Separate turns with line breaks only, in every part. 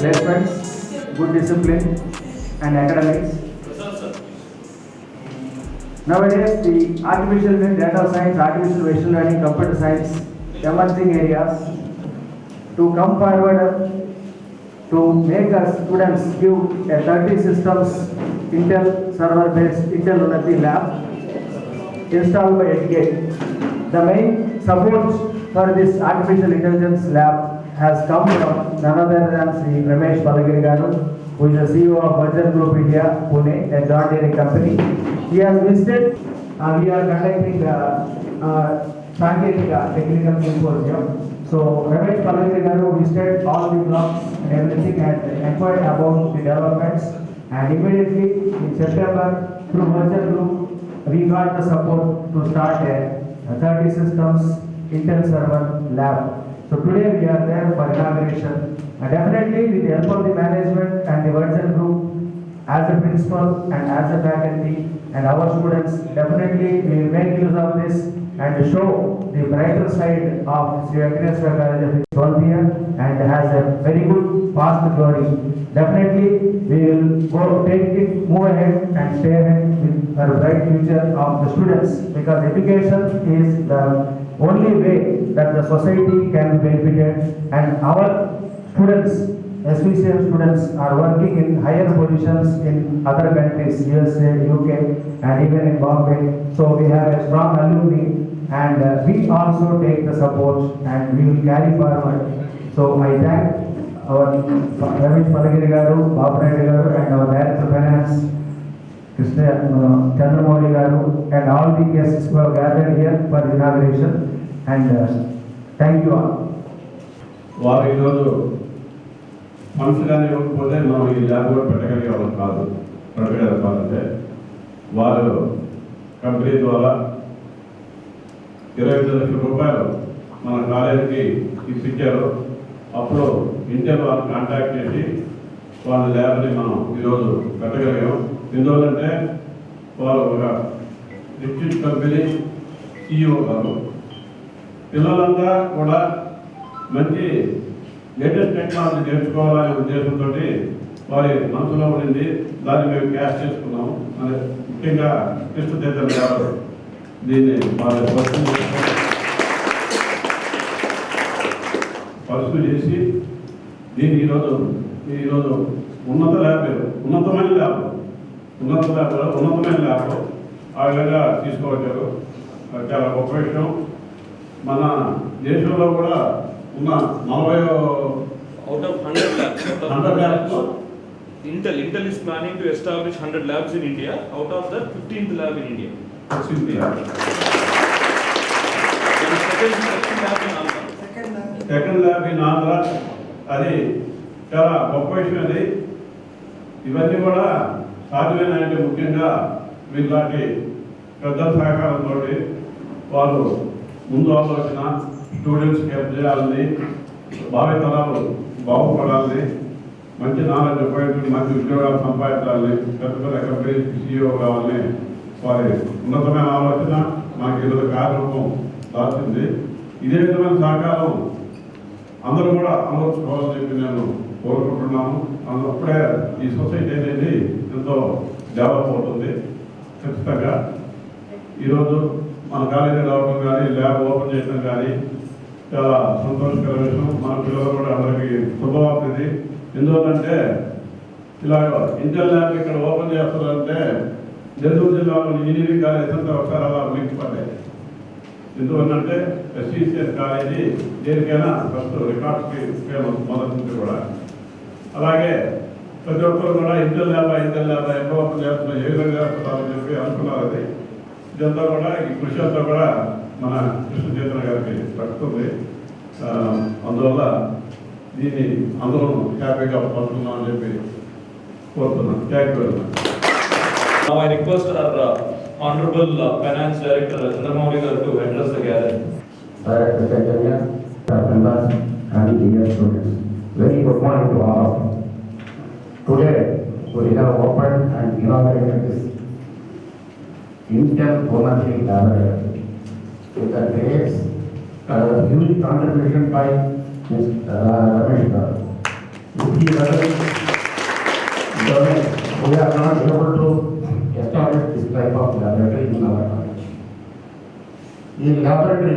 placements, good discipline, and academics. Nowadays, the artificial data science, artificial machine learning, computer science, emerging areas to come forward to make us students give a 30 systems Intel server based Intel Unnati lab installed by Educate. The main support for this artificial intelligence lab has come from none other than Sri Ramesh Palagiri Garu, who is the CEO of Virgin Group India, Pune, a John Deere company. He has visited. We are conducting Sanketika Technical Symposium. So Ramesh Palagiri Garu visited all the blocks and everything and inquired about the developments. And immediately in September, through Virgin Group, we got the support to start a 30 systems Intel server lab. So today we are there for inauguration. And definitely with the help of the management and the Virgin Group, as a principal and as a faculty and our students, definitely we will make use of this and show the brighter side of Sri Venkateswara College of 12th year and has a very good past glory. Definitely we will go take it, move ahead and stay ahead with our bright future of the students, because education is the only way that the society can be benefited, and our students, SVCM students, are working in higher positions in other countries, USA, UK and even in Bombay. So we have a strong alumni and we also take the support and we will carry forward. So I thank our Ramesh Palagiri Garu, Babureddy Garu and our Director of Finance, Chandramouli Garu, and all the guests who have gathered here for the inauguration, and thank you all.
వారు ఈరోజు funds కానీ ఇవ్వకపోతే మనం ఈ lab కూడా పెట్టగలిగారంటే వారు company ద్వారా 25 లక్షల రూపాయలు మన కాలేజీకి ఇప్పించారు. అప్పుడు ఇంటర్ వాళ్ళు కాంటాక్ట్ చేసి వాళ్ళ ల్యాబ్ని మనం ఈరోజు పెట్టగలిగాం. ఎందువల్లంటే వారు ఒక రిప్యూట్ కంపెనీ CEO గారు పిల్లలంతా కూడా మంచి లేటెస్ట్ టెక్నాలజీ నేర్చుకోవాలనే ఉద్దేశంతో వారి మనసులో ఉండింది. దాన్ని మేము క్యాష్ చేసుకున్నాము. అని ముఖ్యంగా కృష్ణతేజన్ గారు దీన్ని వారి పర్సూ చేసి దీన్ని ఈరోజు ఉన్నతమైన ల్యాబ్ ఆ విధంగా తీసుకువచ్చారు. చాలా గొప్ప విషయం. మన దేశంలో కూడా ఉన్న 40
out of 100 labs. Intel is planning to establish 100 labs in India. Out of that, 15th lab in India.
Second lab in Andhra. అది చాలా గొప్ప విషయం. అది ఇవన్నీ కూడా సాధ్యమేనంటే ముఖ్యంగా వీళ్ళకి పెద్దల సహకారంతో వాళ్ళు ముందు ఆలోచన స్టూడెంట్స్కి హెల్ప్ చేయాలని, భావితరాలు బాగుపడాలని, మంచి నాలెడ్జ్ ఉపయోగించి మంచి ఉద్యోగాలు సంపాదించాలని, పెద్ద పెద్ద కంపెనీస్కి CEO కావాలని వారి ఉన్నతమైన ఆలోచన మనకి ఈరోజు కార్యరూపం దాల్చింది. ఇదే విధమైన సహకారం అందరూ కూడా అమర్చుకోవాలని చెప్పి నేను కోరుకుంటున్నాను. అప్పుడే ఈ సొసైటీ అనేది ఎంతో డెవలప్ అవుతుంది. ఖచ్చితంగా ఈరోజు మన కాలేజీ రావడం కానీ, ల్యాబ్ ఓపెన్ చేయడం కానీ చాలా సంతోషకర విషయం. మన పిల్లలు కూడా అందరికీ శుభవార్తది. ఎందువల్లంటే ఇలా ఇంటర్ ల్యాబ్ ఇక్కడ ఓపెన్ చేస్తారంటే నెల్లూరు జిల్లాలోని ఇంజనీరింగ్ కాలేజ్ అంతా ఒకసారి అలా ఉలిక్కిపడ్డాయి. ఎందువల్లంటే SVCM కాలేజీ దేనికైనా ఫస్ట్ రికార్డ్స్కి ఫేమస్ మొదటి నుంచి కూడా. అలాగే ప్రతి ఒక్కరు కూడా ఇంటర్ ల్యాబ్ ఎక్కడ ఓపెన్ చేస్తున్నా, ఏ విధంగా చేస్తున్నారని చెప్పి అనుకున్నారు. అది ఇదంతా కూడా ఈ కృషి అంతా కూడా మన కృష్ణచేతన గారికి దక్కుతుంది. అందువల్ల దీన్ని అందరూ హ్యాపీగా పంచుకున్నామని చెప్పి కోరుతున్నాను. Thank you very much.
Now I request our Honorable Finance Director Chandramouli Garu to address the gathering.
Director Chaitanya, members and dear students, very good morning to all of you. Today we have opened and inaugurated this Intel Unnati Laboratory with a great huge contribution by Mr. Ramesh Garu. With
he doesn't donate. We are not able to establish this type of laboratory in our college. ఈ laboratory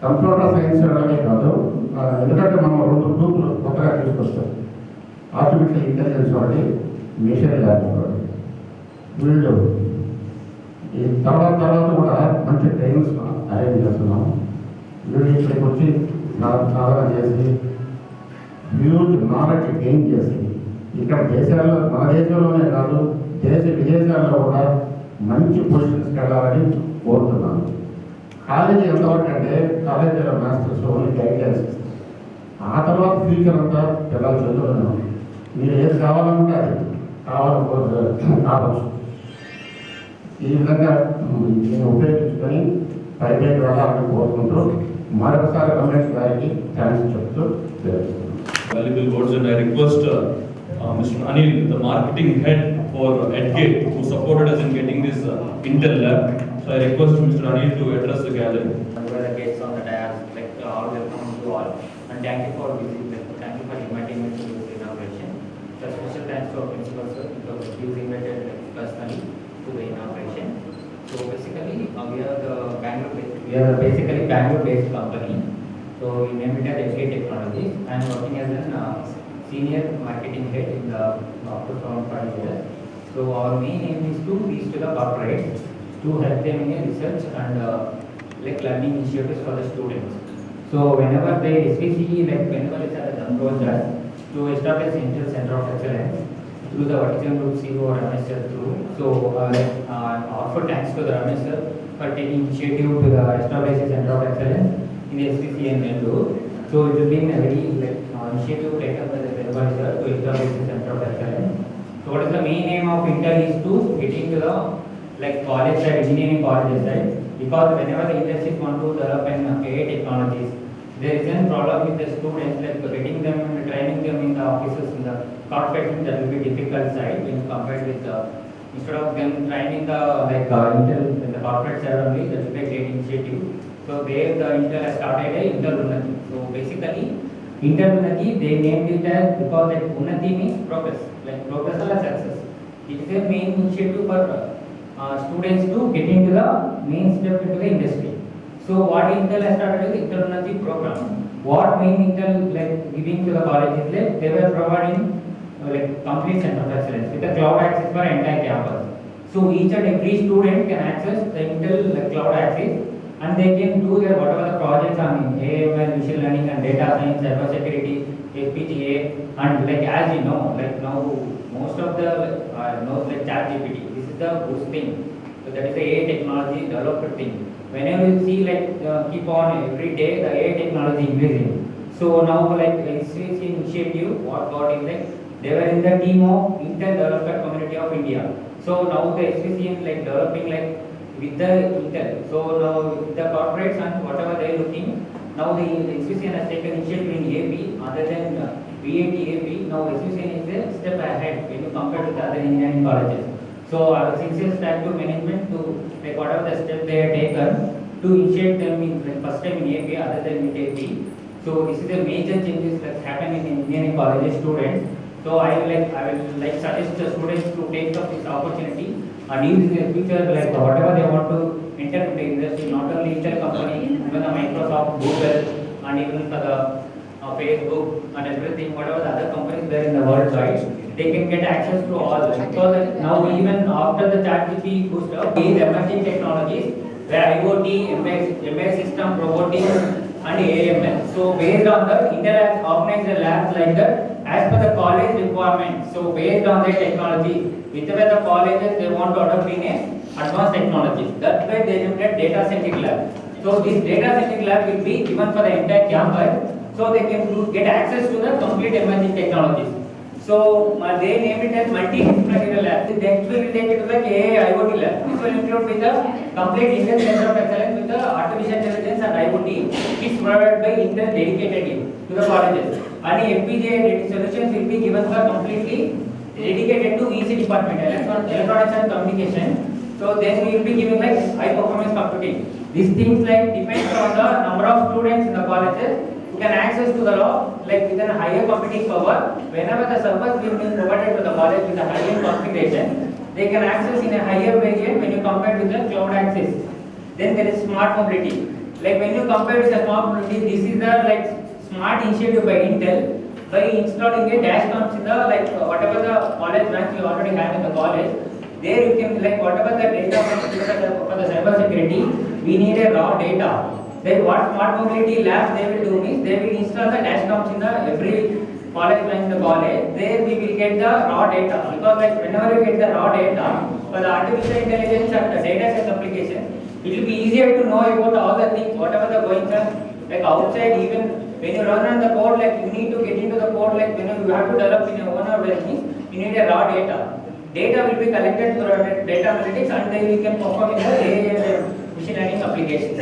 computer science అనే కాదు, ఎందుకంటే మనం రెండు గ్రూపులు కొత్తగా తీసుకొస్తాం. Artificial intelligence వాడి, మిషన్ లెర్నింగ్ వాడి. వీళ్ళు ఈ తర్వాత కూడా మంచి ట్రైనింగ్స్ అరేంజ్ చేస్తున్నాం. వీళ్ళు ఇక్కడికి వచ్చి సాధన చేసి హ్యూజ్ నాలెడ్జ్ గెయిన్ చేసి ఇక్కడ దేశాల్లో, మన దేశంలోనే కాదు విదేశాల్లో కూడా మంచి పొజిషన్స్కి వెళ్ళాలని కోరుతున్నాను. కాలేజీ ఎంతవరకు అంటే కాలేజీలో మాస్టర్స్ ఓన్లీ గైడ్లైన్స్, ఆ తర్వాత ఫ్యూచర్ అంతా పిల్లలు చదువుతున్నాం. మీరు ఏది కావాలంటే అది కావచ్చు. ఈ విధంగా దీన్ని ఉపయోగించుకొని పైకి వెళ్ళాలని కోరుకుంటూ మరొకసారి రమేష్ గారికి థ్యాంక్స్ చెప్తూ
valuable words, and I request Mr. Anil, the marketing head for EdGate, who supported us in getting this Intel lab. So I request Mr. Anil to address the gathering.
The guests on the dais, all welcome to all, and thank you for visiting. Thank you for inviting me to this inauguration. So special thanks to our principal sir because he was invited personally to the inauguration. So basically, we are basically Bangalore-based company. So we named it as EdGate Technologies. I am working as a senior marketing head in the after around 5 years. So our main aim is to reach to the corporates to help them in research and learning initiatives for the students. So whenever they SVCE, whenever it has approached us to establish Intel Center of Excellence through the vertical group CEO or Ramesh sir through. So offer thanks to the Ramesh sir for taking initiative to the establish a Center of Excellence in the SVCE and Nellore. So it has been a very initiative taken by the supervisor to establish the Center of Excellence. So what is the main aim of Intel is to get into the college side, engineering colleges side, because whenever the industries want to develop an AI technologies, there is a problem with the students, getting them and training them in the offices, in the corporations, that will be difficult side when compared with instead of them training the Intel in the corporate side only, that will be a great initiative. So there the Intel has started a Intel Unnati. So basically Intel Unnati, they named it as because Unnati means progress, progress or success. It is a main initiative for students to get into the main step into the industry. So what Intel has started is Intel Unnati program. What main Intel giving to the colleges, they were providing complete center of excellence with the cloud access for entire campus. So each and every student can access the Intel cloud access, and they can do their whatever the projects on AML, machine learning and data science, cyber security, FPGA, and as you know, now most of the knows ChatGPT. This is the boost thing. So that is the AI technology developer thing. Whenever you see keep on every day the AI technology increasing. So now SVC initiative, what got is they were in the team of Intel developer community of India. So now the SVC is developing with the Intel. So now with the corporates and whatever they are looking, now the SVC has taken initiative in AP other than VAT AP. Now SVC is a step ahead when you compare with the other engineering colleges. So our sincere thanks to management to whatever the step they have taken to initiate them in first time in AP other than in AP. So this is a major changes that happen in engineering colleges students. So I will suggest the students to take up this opportunity and use in the future whatever they want to enter into the industry, not only Intel company, even the Microsoft, Google, and even for the Facebook and everything, whatever the other companies there in the world wide, they can get access to all. Because now even after the ChatGPT boost up, these emerging technologies, where IoT, embedded system, robotics, and AML. So based on that, Intel has organized the labs like that as per the college requirement. So based on the technology, whichever the colleges they want to adopt in a advanced technology, that's why they named it data-centric lab. So this data-centric lab will be given for the entire campus, so they can get access to the complete emerging technologies. So they named it as multidisciplinary lab. Next will take it to the AI IoT lab. This will include with the complete Intel Center of Excellence with the artificial intelligence and IoT. It's provided by Intel dedicatedly to the colleges. And FPGA solutions will be given for completely dedicated to each department, electronics and communication. So then we will be giving high performance computing. These things depends on the number of students in the colleges. can access to the law like with a higher computing power. Whenever the servers will be provided to the college with a higher configuration, they can access in a higher variant when you compare with the cloud access. Then there is smart mobility. Like when you compare with the smart mobility, this is the like smart initiative by Intel by installing a dash comes in the like whatever the college branch you already have in the college. There you can like whatever the data for the cyber security, we need a raw data. Then what smart mobility lab they will do is they will install the dash comes in the every college branch in the college. There we will get the raw data because like whenever you get the raw data for the artificial intelligence and the data science application, it will be easier to know about all the things whatever the goings on like outside. Even when you run on the code, like you need to get into the code, like when you have to develop in your own organization, you need a raw data. Data will be collected through data analytics and then you can perform in the AI and machine learning applications.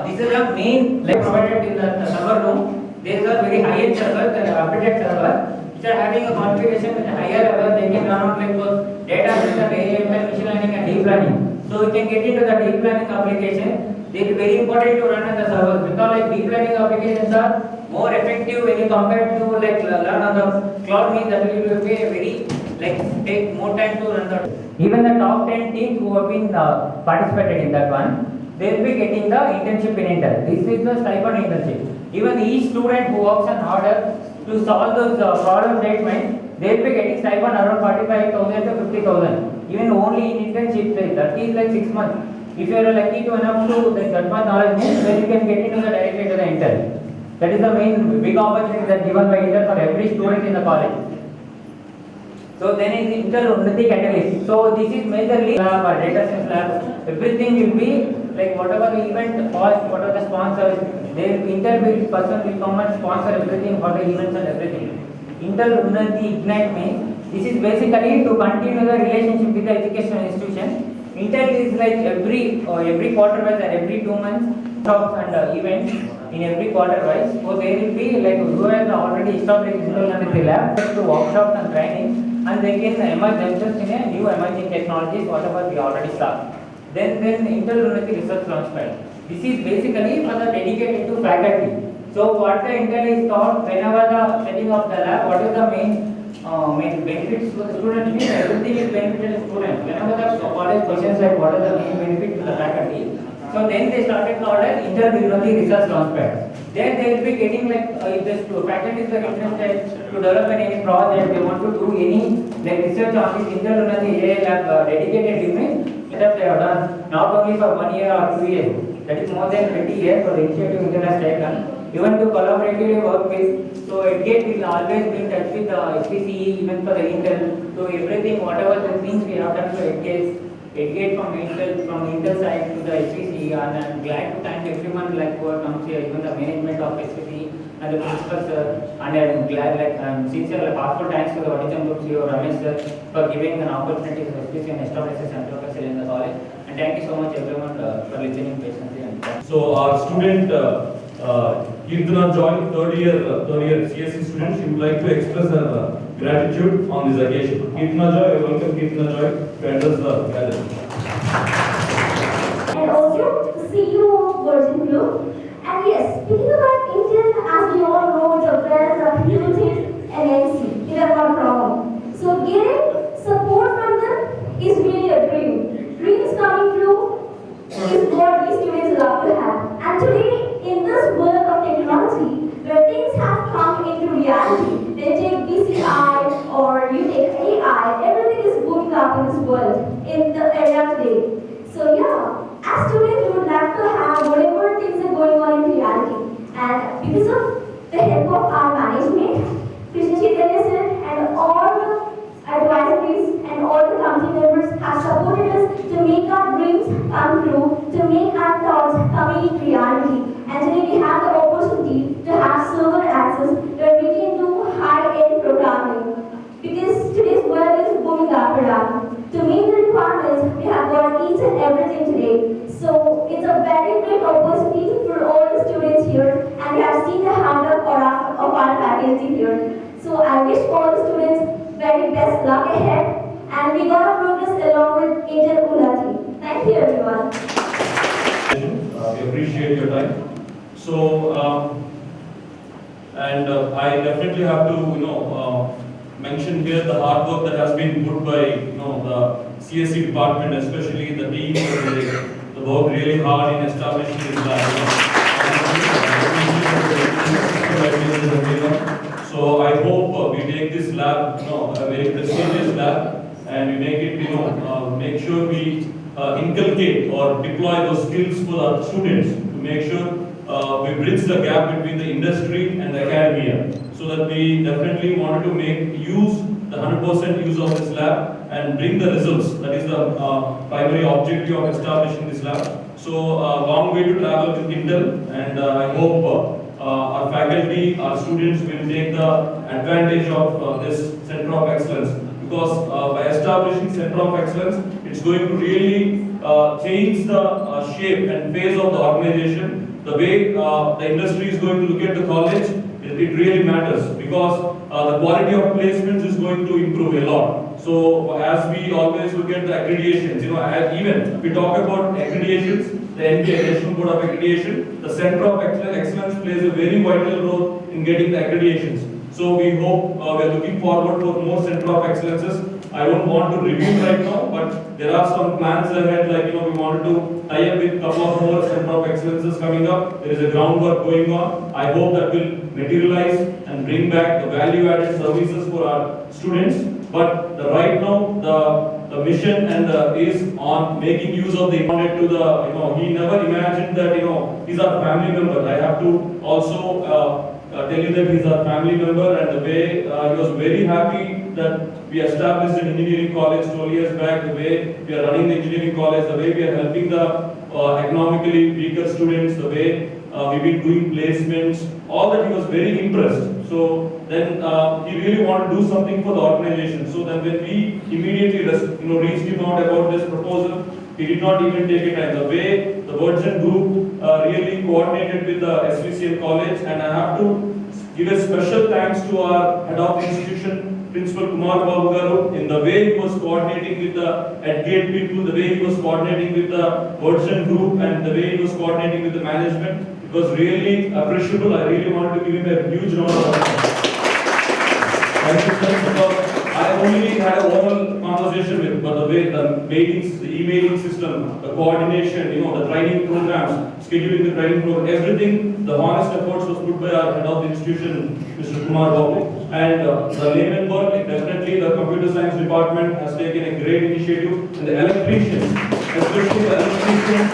These are the main like provided in the server room. These are very high-end servers, the updated server, which are having a configuration with a higher level. They can run on like both data center, AI, machine learning, and deep learning. So we can get into the deep learning application. They are very important to run on the servers because like deep learning applications are more effective when you compare to like learn on the cloud. Means that will be a very like take more time to run that. Even the top 10 teams who have been participated in that one, they will be getting the internship in Intel. This is the stipend internship. Even each student who works on order to solve those problem statements, they will be getting stipend around 45,000 to 50,000. Even only in internship, that is like 6 months. If you are lucky to enough to that much knowledge, then you can get into the directly to the Intel. That is the main big opportunity that given by Intel for every student in the college. So then is Intel Unnati catalyst. So this is majorly lab or data science lab. Everything will be like whatever the event cost, whatever the sponsors, they Intel will person will come and sponsor everything for the events and everything. Intel Unnati Ignite means this is basically to continue the relationship with the educational institution. Intel is like every quarter wise and every 2 months talks and events in every quarter wise. So there will be like who has already established Intel Unnati lab to workshops and training, and they can emerge themselves in a new emerging technologies whatever we already saw. Then Intel Unnati Research Launchpad. This is basically for the dedicated to faculty. So what the Intel is taught whenever the setting of the lab, what is the main benefits to the student? Means everything is beneficial to student. Whenever the college questions like what is the main benefit to the faculty, so then they started called as Intel Unnati Research Launchpad. Then they will be getting like if the faculty is interested to develop any project, they want to do any like research on this Intel Unnati AI lab dedicated domain. That they have done not only for 1 year or 2 years, that is more than 20 years for the initiative Intel has taken. Even to collaboratively work with, so EdGate will always be in touch with the HPCE, even for the Intel. So everything, whatever the things we have done for EdGate from Intel side to the HPCE, and I'm glad to thank everyone like who comes here, even the management of HPCE and the principal sir, and I'm glad like I'm sincere like heartfelt thanks to the Audition Group CEO Ramesh sir for giving an opportunity to HPCE and establish a center of excellence in the college. And thank you so much everyone for listening patiently. And
So our student Kirtana Joy, third year CSE student, she would like to express her gratitude on this occasion. Kirtana Joy, I welcome Kirtana Joy to address the gathering.
And also the CEO of Virgin Group. And yes, speaking about Intel, as we all know, the brands are huge MNC, if I'm not wrong. So getting support from them is really a dream. Dreams coming true is what we students love to have. And today, in this world of technology, where things have come into reality, they take BCI or you take AI, everything is booming up in this world, in the area today. So yeah, as students, we would like to have whatever things are going on in reality. And because of the help of our management, Krishna Chaitanya sir and all the advisories and all the committee members have supported us to make our dreams come true, to make our thoughts come in reality. And today we have the opportunity to have server access where we can do high-end programming. Because today's world is booming up around. To meet the requirements, we have got each and everything today. So it's a very great opportunity for all the students here, and we have seen the hard work of our faculty here. So I wish all the students very best luck ahead, and we gonna progress along with Intel Unnati. Thank you everyone.
We appreciate your time. So, I definitely have to, mention here the hard work that has been put by, the CSE department, especially the team. They work really hard in establishing this lab. So I hope we take this lab, a very prestigious lab, and we make it, make sure we inculcate or deploy those skills for our students to make sure we bridge the gap between the industry and academia. So that we definitely wanted to make use, the 100% use of this lab and bring the results. That is the primary objective of establishing this lab. So long way to travel with Intel, and I hope our faculty, our students will take the advantage of this Center of Excellence, because by establishing Center of Excellence, it's going to really change the shape and phase of the organization. The way the industry is going to look at the college, it really matters, because the quality of placements is going to improve a lot. So as we always look at the accreditations, even if we talk about accreditations, the NBA, National Board of Accreditation, the Center of Excellence plays a very vital role in getting the accreditations. So we hope, we are looking forward for more Center of Excellences. I don't want to review right now, but there are some plans ahead, like, we wanted to tie up with a couple of more Center of Excellences coming up. There is a groundwork going on. I hope that will materialize and bring back the value-added services for our students. But right now, the mission and is on making use of the internet to the, he never imagined that, he's our family member. I have to also tell you that he's our family member, and the way he was very happy that we established an engineering college 12 years back, the way we are running the engineering college, the way we are helping the economically weaker students, the way we've been doing placements, all that, he was very impressed. So then he really wanted to do something for the organization. So then when we immediately reached him out about this proposal, he did not even take a time. The way the Virgin Group really coordinated with the SVCM college, and I have to give a special thanks to our head of the institution, Principal Kumar Babu Garu, in the way he was coordinating with the Edgate people, the way he was coordinating with the Virgin Group, and the way he was coordinating with the management. It was really appreciable. I really wanted to give him a huge round of applause. Thank you, sir, because I only had a oral conversation with, but the way the mailings, the emailing system, the coordination, the training programs, scheduling the training program, everything, the honest efforts was put by our head of the institution, Mr. Kumar Babu. And the layman work, definitely the computer science department has taken a great initiative, and the electricians, especially the electricians,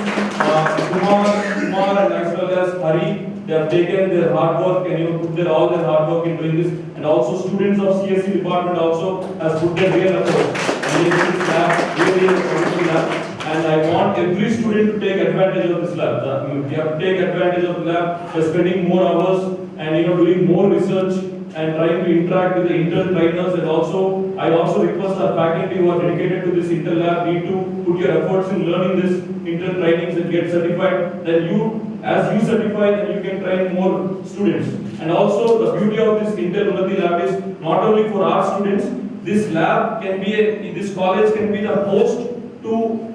Kumar and as well as Hari, they have taken their hard work and put all their hard work in doing this. And also students of CSE department also has put their real effort. And they did this lab, really a wonderful lab. And I want every student to take advantage of this lab. We have to take advantage of the lab by spending more hours and doing more research and trying to interact with the Intel trainers. And also, I also request our faculty who are dedicated to this Intel lab need to put your efforts in learning this Intel trainings and get certified. Then as you certify, then you can train more students. And also, the beauty of this Intel Unnati lab is not only for our students. This lab can be this college can be the host to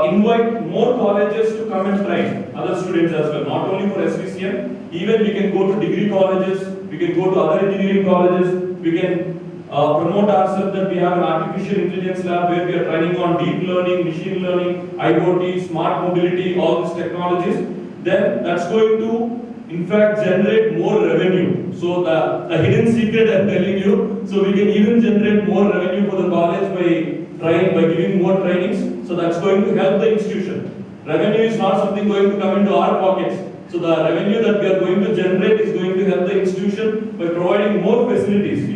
invite more colleges to come and train other students as well. Not only for SVCM, even we can go to degree colleges, we can go to other engineering colleges, we can promote ourselves that we have an artificial intelligence lab where we are training on deep learning, machine learning, IoT, smart mobility, all these technologies. Then that's going to, in fact, generate more revenue. So the hidden secret I'm telling you, so we can even generate more revenue for the college by giving more trainings. So that's going to help the institution. Revenue is not something going to come into our pockets. So the revenue that we are going to generate is going to help the institution by providing more facilities,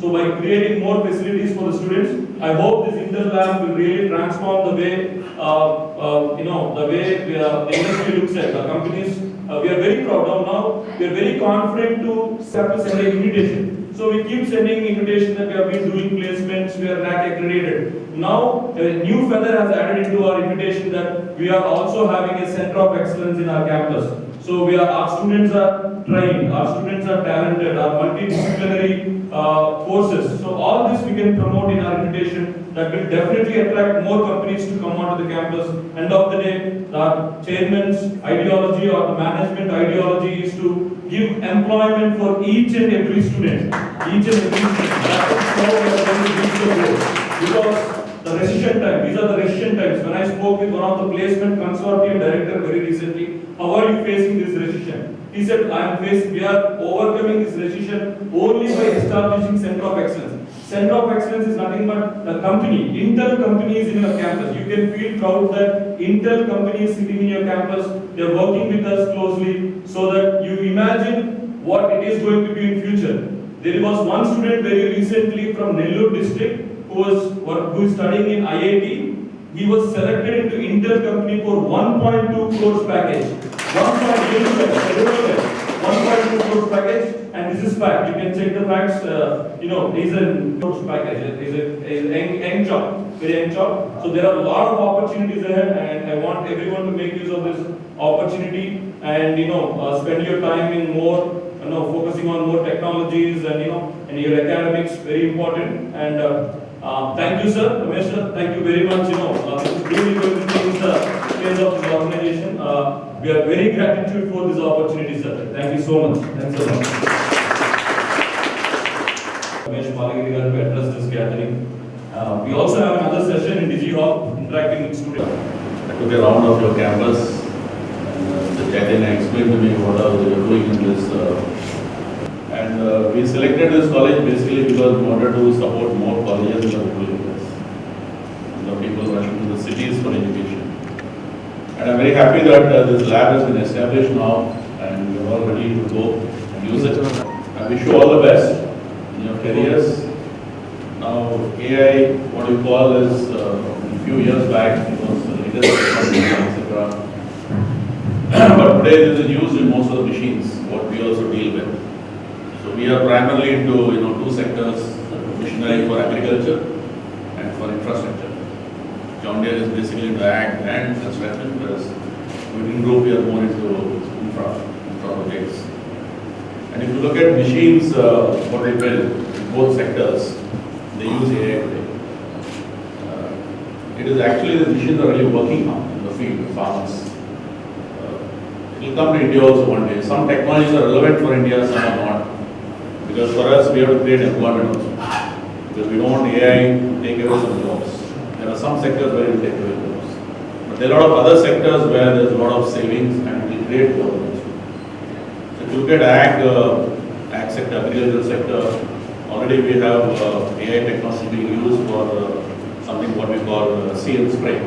So by creating more facilities for the students, I hope this Intel lab will really transform the way, the way the industry looks at the companies. We are very proud now. We are very confident to send an invitation. So we keep sending invitation that we have been doing placements, we are NAC accredited. Now a new feather has added into our invitation that we are also having a Center of Excellence in our campus. So our students are trained, our students are talented, our multidisciplinary courses. So all this we can promote in our invitation that will definitely attract more companies to come onto the campus. End of the day, the chairman's ideology or the management ideology is to give employment for each and every student. Each and every student. That is how we are going to reach the goal. Because the recession time, these are the recession times. When I spoke with one of the placement consortium director very recently, how are you facing this recession? He said, we are overcoming this recession only by establishing Center of Excellence. Center of Excellence is nothing but a company. Intel company is in your campus. You can feel proud that Intel company is sitting in your campus. They are working with us closely so that you imagine what it is going to be in future. There was one student very recently from Nellore district who is studying in IIT. He was selected into Intel company for 1.2 crores package. 1.2 crores package, and this is fact. You can check the facts. He's a crores package. He's a young job, very young job. So there are a lot of opportunities ahead, and I want everyone to make use of this opportunity and spend your time in more. Focusing on more technologies and your academics, very important. And thank you, sir, Ramesh sir. Thank you very much. This is really going to change the face of the organization. We are very gratitude for this opportunity, sir. Thank you so much. Thanks so much. Ramesh Malagiri to address this gathering. We also have another session in Digi Hall, interacting with students.
I took a round of your campus. The chairman explained to me what are we doing in this. We selected this college basically because we wanted to support more colleges in the rural areas. The people rushing to the cities for education. And I'm very happy that this lab has been established now and you're all ready to go and use it. I wish you all the best in your careers. Now AI, what you call is a few years back, it was the latest technology, etc. But today this is used in most of the machines, what we also deal with. So we are primarily into two sectors, machinery for agriculture and for infrastructure. John Deere is basically into ag and construction, whereas within group we are more into infra projects. And if you look at machines, what they build in both sectors, they use AI today. It is actually the machines are really working now in the field, the farmers. It will come to India also one day. Some technologies are relevant for India, some are not. Because for us, we have to create employment also. Because we don't want AI to take away some jobs. There are some sectors where it will take away jobs. But there are a lot of other sectors where there's a lot of savings and it will create jobs also. So if you look at ag sector, agricultural sector, already we have AI technology being used for something what we call see and spray.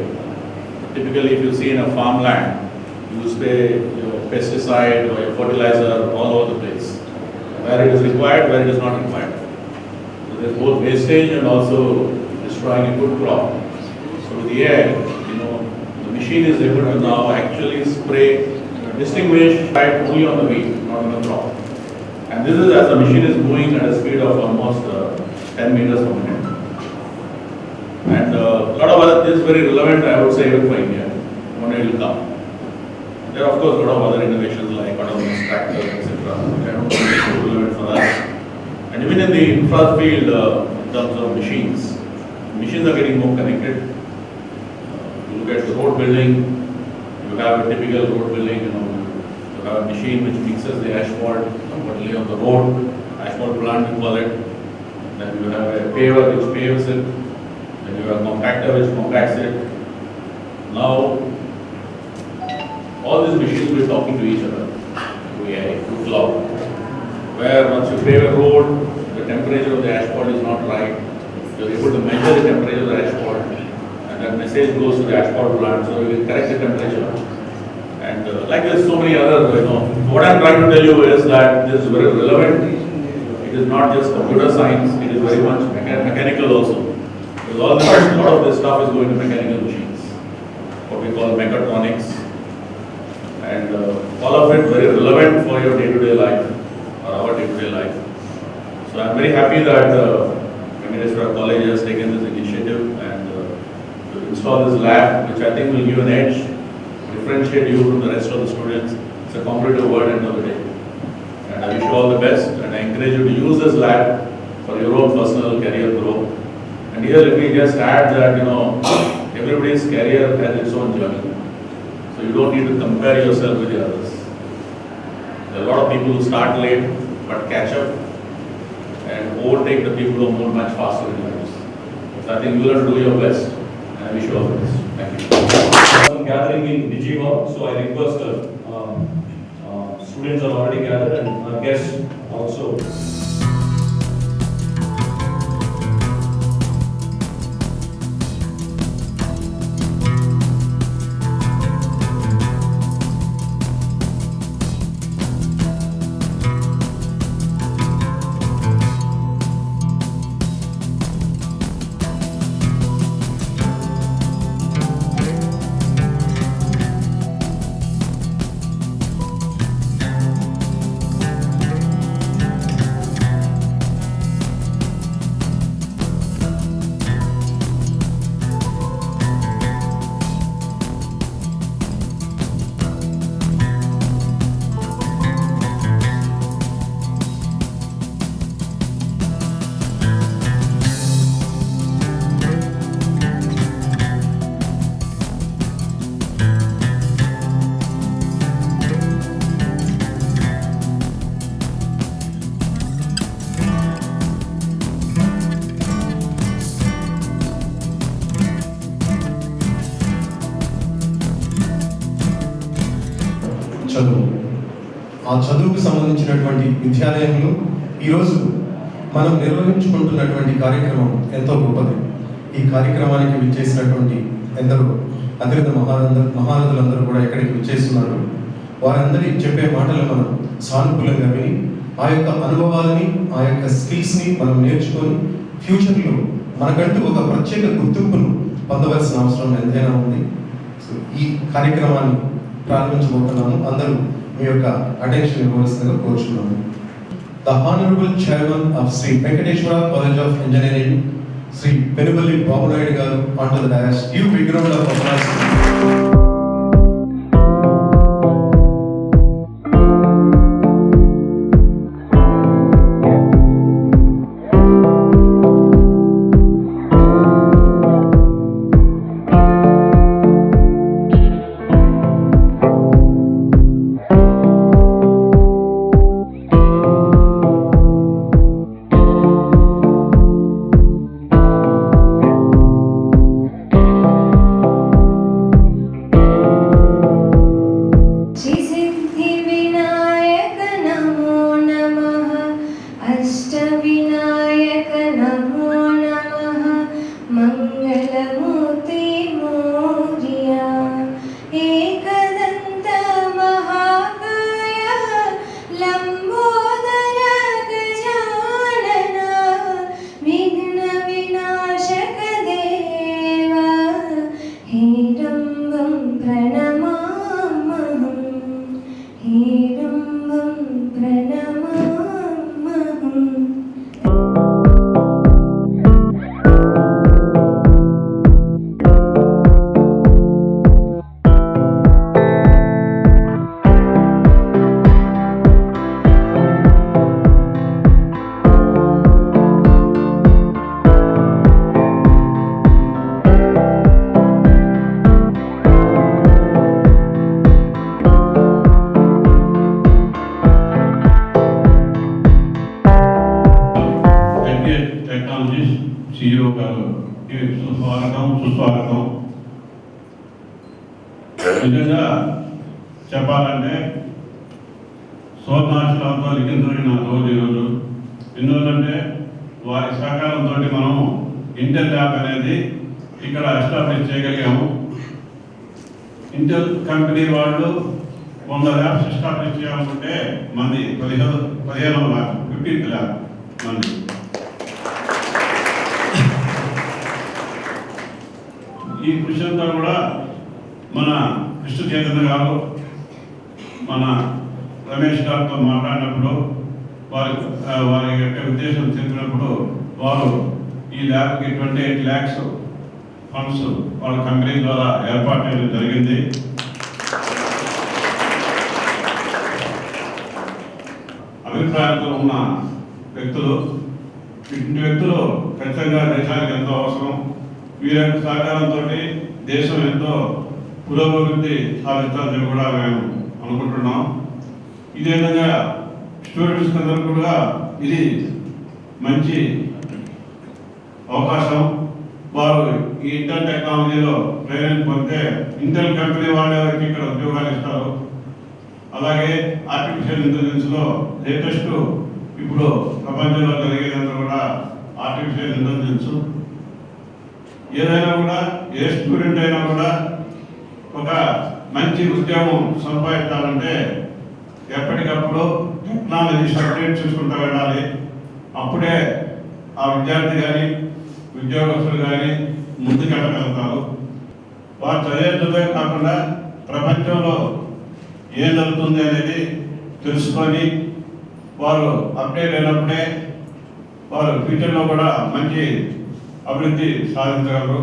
Typically, if you see in a farmland, you spray your pesticide or your fertilizer all over the place. Where it is required, where it is not required. So there is both wastage and also destroying a good crop. So with the AI, the machine is able to now actually spray, distinguish right only on the wheat, not on the crop. And this is as the machine is moving at a speed of almost 10 meters per minute. And a lot of other, this is very relevant, I would say, even for India, when it will come. There are of course a lot of other innovations like autonomous tractors, etc. I don't think it's so relevant for us. And even in the infra field, in terms of machines are getting more connected. You look at the road building, you have a typical road building, you have a machine which mixes the asphalt, what lay on the road, asphalt plant we call it. Then you have a paver which paves it. Then you have a compactor which compacts it. Now, all these machines will be talking to each other, to AI, to cloud. Where once you pave a road, the temperature of the asphalt is not right. You are able to measure the temperature of the asphalt, and that message goes to the asphalt plant, so you will correct the temperature. And like there's so many other, what I'm trying to tell you is that this is very relevant. It is not just computer science, it is very much mechanical also. Because a lot of this stuff is going to mechanical machines, what we call mechatronics. And all of it very relevant for your day-to-day life, or our day-to-day life. So I'm very happy that Venkateswara College has taken this initiative and to install this lab, which I think will give an edge, differentiate you from the rest of the students. It's a competitive world end of the day. And I wish you all the best, and I encourage you to use this lab for your own personal career growth. And here let me just add that, everybody's career has its own journey. So you don't need to compare yourself with the others. There are a lot of people who start late but catch up and overtake the people who move much faster in life. So I think you have to do your best, and I wish you all the best. Thank you.
Some gathering in Digi Hall, so I request students are already gathered and our guests also.
చదువు. ఆ చదువుకు సంబంధించినటువంటి విద్యాలయంలో ఈరోజు మనం నిర్వహించుకుంటున్నటువంటి కార్యక్రమం ఎంతో గొప్పది. ఈ కార్యక్రమానికి విచ్చేసినటువంటి ఎందరో అతిరథ మహారథులందరూ కూడా ఇక్కడికి విచ్చేస్తున్నారు. వారందరి చెప్పే మాటలు మనం సానుకూలంగా విని ఆ యొక్క అనుభవాలని, ఆ యొక్క స్కిల్స్ని మనం నేర్చుకొని ఫ్యూచర్లో మనకంటూ ఒక ప్రత్యేక గుర్తింపును పొందవలసిన అవసరం ఎంతైనా ఉంది. సో ఈ కార్యక్రమాన్ని ప్రారంభించబోతున్నాము. అందరూ మీ యొక్క అటెన్షన్ ఇవ్వవలసిందిగా కోరుచున్నాము. The Honorable Chairman of Sri Venkateshwara College of Engineering, Sri Penupalli Babanayudu garu, onto the dais. Give big round of applause.
సుస్వాగతం. నిజంగా చెప్పాలంటే స్వర్ణాక్షరాలతో లిఖించబడిన రోజు ఈరోజు. ఎందుకంటే వారి సహకారంతో మనం ఇంటెల్ ల్యాబ్ అనేది ఇక్కడ ఎస్టాబ్లిష్ చేయగలిగాము. ఇంటెల్ కంపెనీ వాళ్ళు 100 ల్యాబ్స్ ఎస్టాబ్లిష్ చేయాలనుకుంటే మంది 15వ ల్యాబ్, 15th ల్యాబ్ మంది. ఈ కృషి అంతా కూడా మన కృష్ణ చైతన్య గారు మన రమేష్ గారితో మాట్లాడినప్పుడు వారి యొక్క ఉద్దేశం చెప్పినప్పుడు వారు ఈ ల్యాబ్కి 28 lakhs ఫండ్స్ వాళ్ళ కంపెనీ ద్వారా ఏర్పాటు చేయడం జరిగింది. అభిప్రాయాలతో ఉన్న వ్యక్తులు. ఇటువంటి వ్యక్తులు ఖచ్చితంగా దేశానికి ఎంతో అవసరం. వీరి యొక్క సహకారంతో దేశం ఎంతో పురోభివృద్ధి సాధించాలని కూడా మేము అనుకుంటున్నాం. ఇదే విధంగా స్టూడెంట్స్ అందరూ కూడా ఇది మంచి అవకాశం. వారు ఈ ఇంటర్ టెక్నాలజీలో ట్రైనింగ్ పొందితే ఇంటెల్ కంపెనీ వాళ్ళకి ఇక్కడ ఉద్యోగాలు ఇస్తారు. అలాగే ఆర్టిఫిషియల్ ఇంటెలిజెన్స్లో లేటెస్ట్ ఇప్పుడు ప్రపంచంలో జరిగేదంతా కూడా ఆర్టిఫిషియల్ ఇంటెలిజెన్స్. ఏదైనా కూడా ఏ స్టూడెంట్ అయినా కూడా ఒక మంచి ఉద్యోగం సంపాదించాలంటే ఎప్పటికప్పుడు టెక్నాలజీ అప్డేట్ చేసుకుంటూ వెళ్ళాలి. అప్పుడే ఆ విద్యార్థి కానీ ఉద్యోగస్తులు కానీ ముందుకెళ్ళగలుగుతారు. వారు చదివే కాకుండా ప్రపంచంలో ఏం జరుగుతుంది అనేది తెలుసుకొని వారు అప్డేట్ అయినప్పుడే వారు ఫ్యూచర్లో కూడా మంచి అభివృద్ధి సాధించగలరు.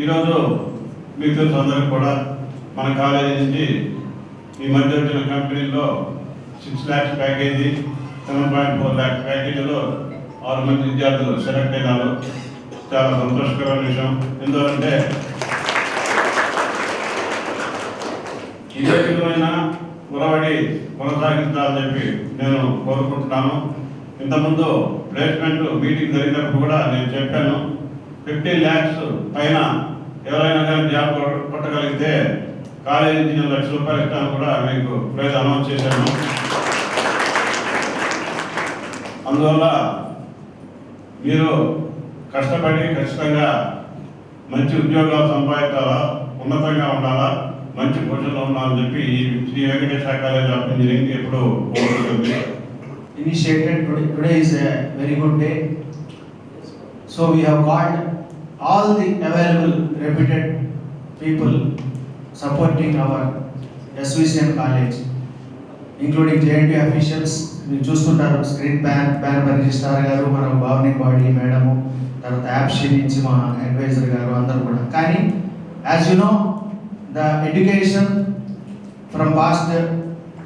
ఈరోజు మీకు తెలుసు అందరికి కూడా మన కాలేజీ నుంచి ఈ మధ్య వచ్చిన కంపెనీలో 6 lakhs ప్యాకేజీ, 7.4 lakhs ప్యాకేజీలో 6 మంది విద్యార్థులు సెలెక్ట్ అయినారు. చాలా సంతోషకరమైన విషయం. ఎందుకంటే ఇదే విధమైన ఉరవడి కొనసాగించాలని చెప్పి నేను కోరుకుంటున్నాను. ఇంతకుముందు ప్లేస్మెంట్ మీటింగ్ జరిగినప్పుడు కూడా నేను చెప్పాను, 15 lakhs పైన ఎవరైనా కానీ జాబ్ కొట్టగలిగితే కాలేజీ నుంచి 1 లక్ష రూపాయలు ఇస్తాను కూడా మీకు ప్రైజ్ అనౌన్స్ చేశాను. అందువల్ల మీరు కష్టపడి ఖచ్చితంగా మంచి ఉద్యోగాలు సంపాదించాలా, ఉన్నతంగా ఉండాలా, మంచి పొజిషన్లో ఉండాలని చెప్పి ఈ Sri Venkateswara college of engineering ఎప్పుడు కోరుకుంటుంది.
Initiated today is a very good day. So we have called all the available reputed people supporting our SVCM college, including JNT officials. మీరు చూస్తుంటారు స్క్రీన్ బ్యాన్ రిజిస్ట్రార్ గారు, మన గవర్నింగ్ బాడీ మేడము, తర్వాత యాప్షి నుంచి మా advisor గారు అందరూ కూడా. కానీ as you know the education from past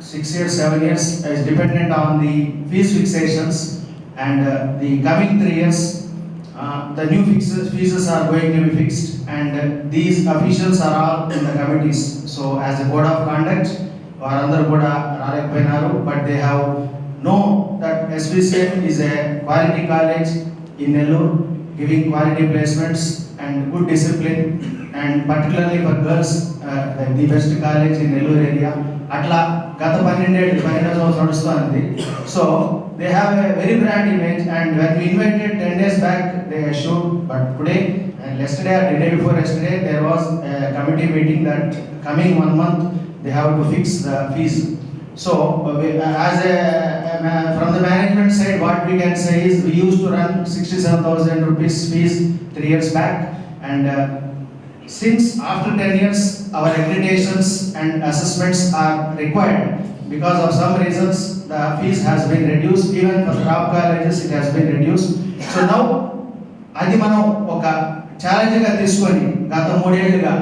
6 years, 7 years is dependent on the fees fixations, and the coming 3 years the new fees are going to be fixed, and these officials are all in the committees. So as a code of conduct varandaru kuda ralekpoinaru, but they have know that SVCM is a quality college in Nellore, giving quality placements and good discipline, and particularly for girls the best college in Nellore area. అట్లా గత 12 సంవత్సరాలు నడుస్తుంది. So they have a very brand image, and when we invited 10 days back they assured, but today and yesterday or the day before yesterday there was a committee meeting that coming 1 month they have to fix the fees. So as from the management side, what we can say is we used to run 67,000 rupees fees 3 years back, and since after 10 years our accreditations and assessments are required. Because of some reasons the fees has been reduced, even for top colleges it has been reduced. So now adi manam oka challenge ga తీసుకొని గత 3 ఏళ్లుగా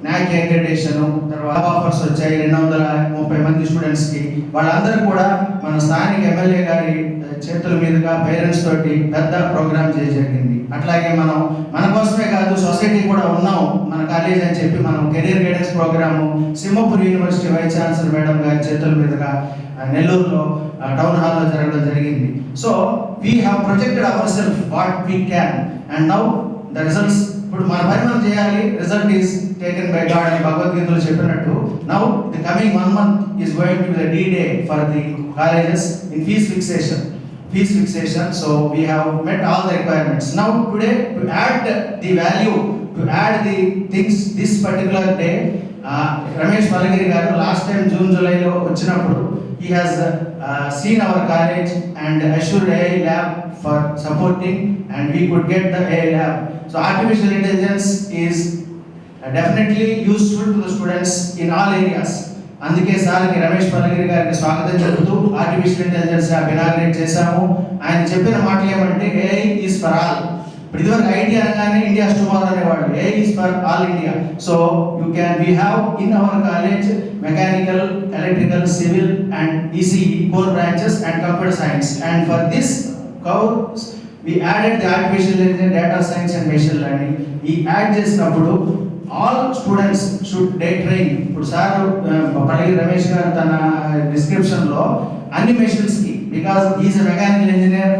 NAC accreditation తర్వాత offers వచ్చాయి 230 మంది students కి. వాళ్ళందరూ కూడా మన స్థానిక ఎమ్మెల్యే గారి చేతుల మీదుగా పేరెంట్స్ తోటి పెద్ద ప్రోగ్రామ్ జరిగింది. అట్లాగే మనం మన కోసమే కాదు సొసైటీ కూడా ఉన్నాం మన కాలేజ్ అని చెప్పి మనం career guidance program Simhapur university vice chancellor madam గారి చేతుల మీదుగా నెల్లూరులో టౌన్ హాల్లో జరగడం జరిగింది. So we have projected our self what we can, and now the results. ఇప్పుడు మన పని మనం చేయాలి, result is taken by God అని భగవద్గీతలో చెప్పినట్టు. Now the coming 1 month is going to be the D-day for the colleges in fees fixation. So we have met all the requirements. Now today, to add the value, to add the things this particular day, Ramesh Malagiri garu last time June July lo vachinappudu he has seen our college and assured AI lab for supporting, and we could get the AI lab. So artificial intelligence is definitely useful to the students in all areas. అందుకే సార్కి రమేష్ పల్లగిరి గారికి స్వాగతం చెబుతూ artificial intelligence app inaugurate చేశాము. ఆయన చెప్పిన మాటలు ఏమంటే ఏఐ ఈజ్ ఫర్ ఆల్. ఇప్పుడు ఇదివరకు ఐటీ అనగానే ఇండియా టుమారో అనేవాళ్ళు. ఏ is for all India. So we have in our college mechanical, electrical, civil and ECE core branches and computer science, and for this course we added the artificial intelligence, data science and machine learning. ఈ add చేసినప్పుడు all students should day train. ఇప్పుడు sir పల్లి రమేష్ గారు తన description లో అన్ని machines కి, because he is a mechanical engineer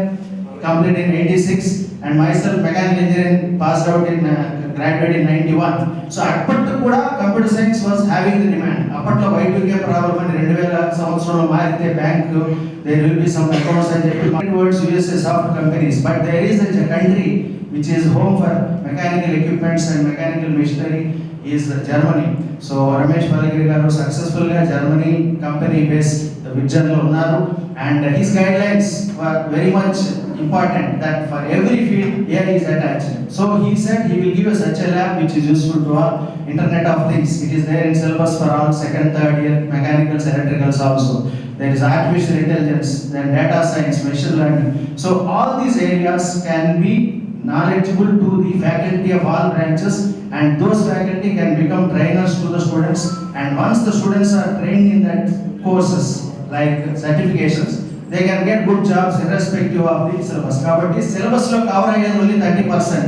completed in 86 and myself mechanical engineering passed out in graduated in 91. So అప్పట్లో కూడా computer science was having the demand. అప్పట్లో Y2K ప్రాబ్లం అని 2000 సంవత్సరంలో మారితే bank there will be some accounts అని చెప్పి towards USA soft companies, but there is a country which is home for mechanical equipments and mechanical machinery is Germany. So Ramesh Palagiri garu successful ga Germany company based vision lo unnaru, and his guidelines were very much important that for every field AI is attached. So he said he will give us such a lab which is useful to all Internet of Things. It is there in syllabus for all second, third year mechanicals, electricals also. There is artificial intelligence, then data science, machine learning. So all these areas can be knowledgeable to the faculty of all branches, and those faculty can become trainers to the students, and once the students are trained in that courses like certifications, they can get good jobs irrespective of the syllabus. Kabatti syllabus lo cover ayyedi only 30%,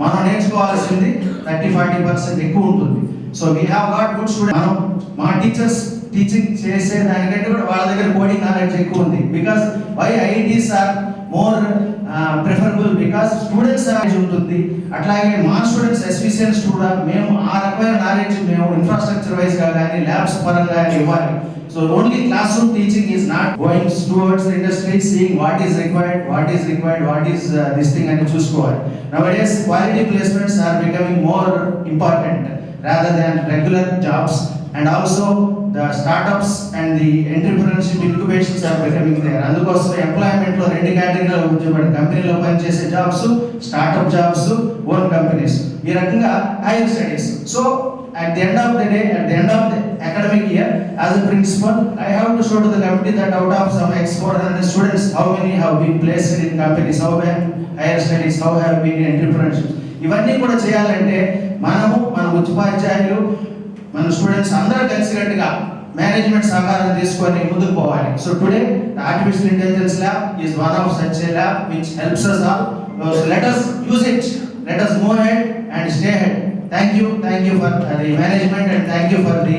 మనం నేర్చుకోవాల్సింది 30-40% ఎక్కువ ఉంటుంది. So we have got good students. మా teachers teaching చేసే దానికంటే కూడా వాళ్ళ దగ్గర కోడింగ్ నాలెడ్జ్ ఎక్కువ ఉంది. Because why IITs are more preferable, because students knowledge ఉంటుంది. అట్లాగే మా స్టూడెంట్స్ ఎస్విసిఎల్ స్టూడెంట్ మేము ఆ రకమైన నాలెడ్జ్ మేము ఇన్ఫ్రాస్ట్రక్చర్ వైజ్ గా కానీ ల్యాబ్స్ పరంగా ఇవ్వాలి. So only classroom teaching is not going towards the industry, seeing what is required, what is this thing and chuskoవాలి. Nowadays quality placements are becoming more important rather than regular jobs, and also the startups and the entrepreneurship incubations are becoming there. అందుకోసం employment లో రెండు కేటగిరీలో ఉంచబడి కంపెనీలో పనిచేసే jobs, startup jobs, own companies, ఈ రకంగా higher studies. So at the end of the day, at the end of the academic year, as a principal, I have to show to the committee that out of some X400 students, how many have been placed in companies, how many higher studies, how have been in entrepreneurship. ఇవన్నీ కూడా చేయాలంటే మనము మన ఉపాధ్యాయులు మన students అందరూ కలిసికట్టుగా management సహకారం తీసుకొని ముందుకు పోవాలి. So today the artificial intelligence lab is one of such a lab which helps us all. So let us use it, let us move ahead and stay ahead. Thank you for the management, and thank you for the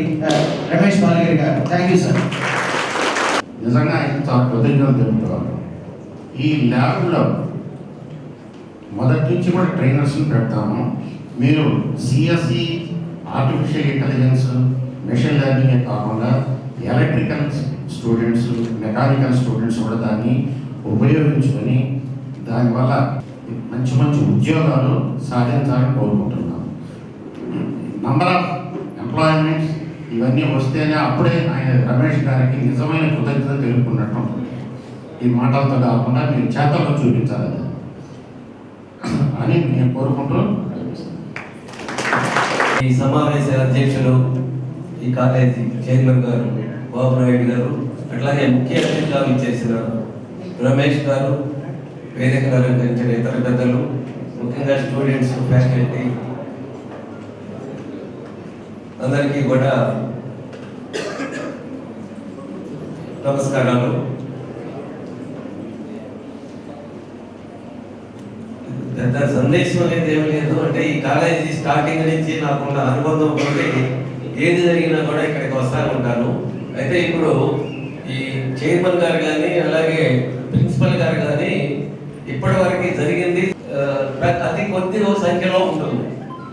Ramesh Palagiri garu. Thank you sir.
నిజంగా చాలా కృతజ్ఞతలు తెలుపుతున్నాను. ఈ ల్యాబ్లో మొదటి నుంచి కూడా ట్రైనర్స్ని పెడతాము. మీరు సిఎస్ఈ, ఆర్టిఫిషియల్ ఇంటెలిజెన్స్, మెషిన్ లెర్నింగే కాకుండా ఎలక్ట్రికల్ స్టూడెంట్స్, మెకానికల్ స్టూడెంట్స్ కూడా దాన్ని ఉపయోగించుకొని దానివల్ల మంచి మంచి ఉద్యోగాలు సాధించాలని కోరుకుంటున్నాను. నంబర్ ఆఫ్ ఎంప్లాయ్మెంట్స్ ఇవన్నీ వస్తేనే అప్పుడే ఆయన రమేష్ గారికి నిజమైన కృతజ్ఞత తెలుపుకున్నట్టు. ఈ మాటలతో కాకుండా మీరు చేతల్లో చూపించాలి అని నేను కోరుకుంటూ
ఈ సమావేశ అధ్యక్షులు, ఈ కాలేజీ చైర్మన్ గారు బాబు నాయుడు గారు, అట్లాగే ముఖ్య అతిథిగా ఇచ్చేసిన రమేష్ గారు, వేదికను అలంకరించిన ఇతర పెద్దలు, ముఖ్యంగా స్టూడెంట్స్, ఫ్యాకల్టీ అందరికీ కూడా నమస్కారాలు. పెద్ద సందేశం అనేది ఏం లేదు. అంటే ఈ కాలేజీ స్టార్టింగ్ నుంచి నాకున్న అనుబంధం తోటి ఏది జరిగినా కూడా ఇక్కడికి వస్తూ ఉంటాను. అయితే ఇప్పుడు ఈ చైర్మన్ గారు కానీ అలాగే ప్రిన్సిపల్ గారు కానీ ఇప్పటి వరకు జరిగింది అతి కొద్ది సంఖ్యలో ఉంటుంది.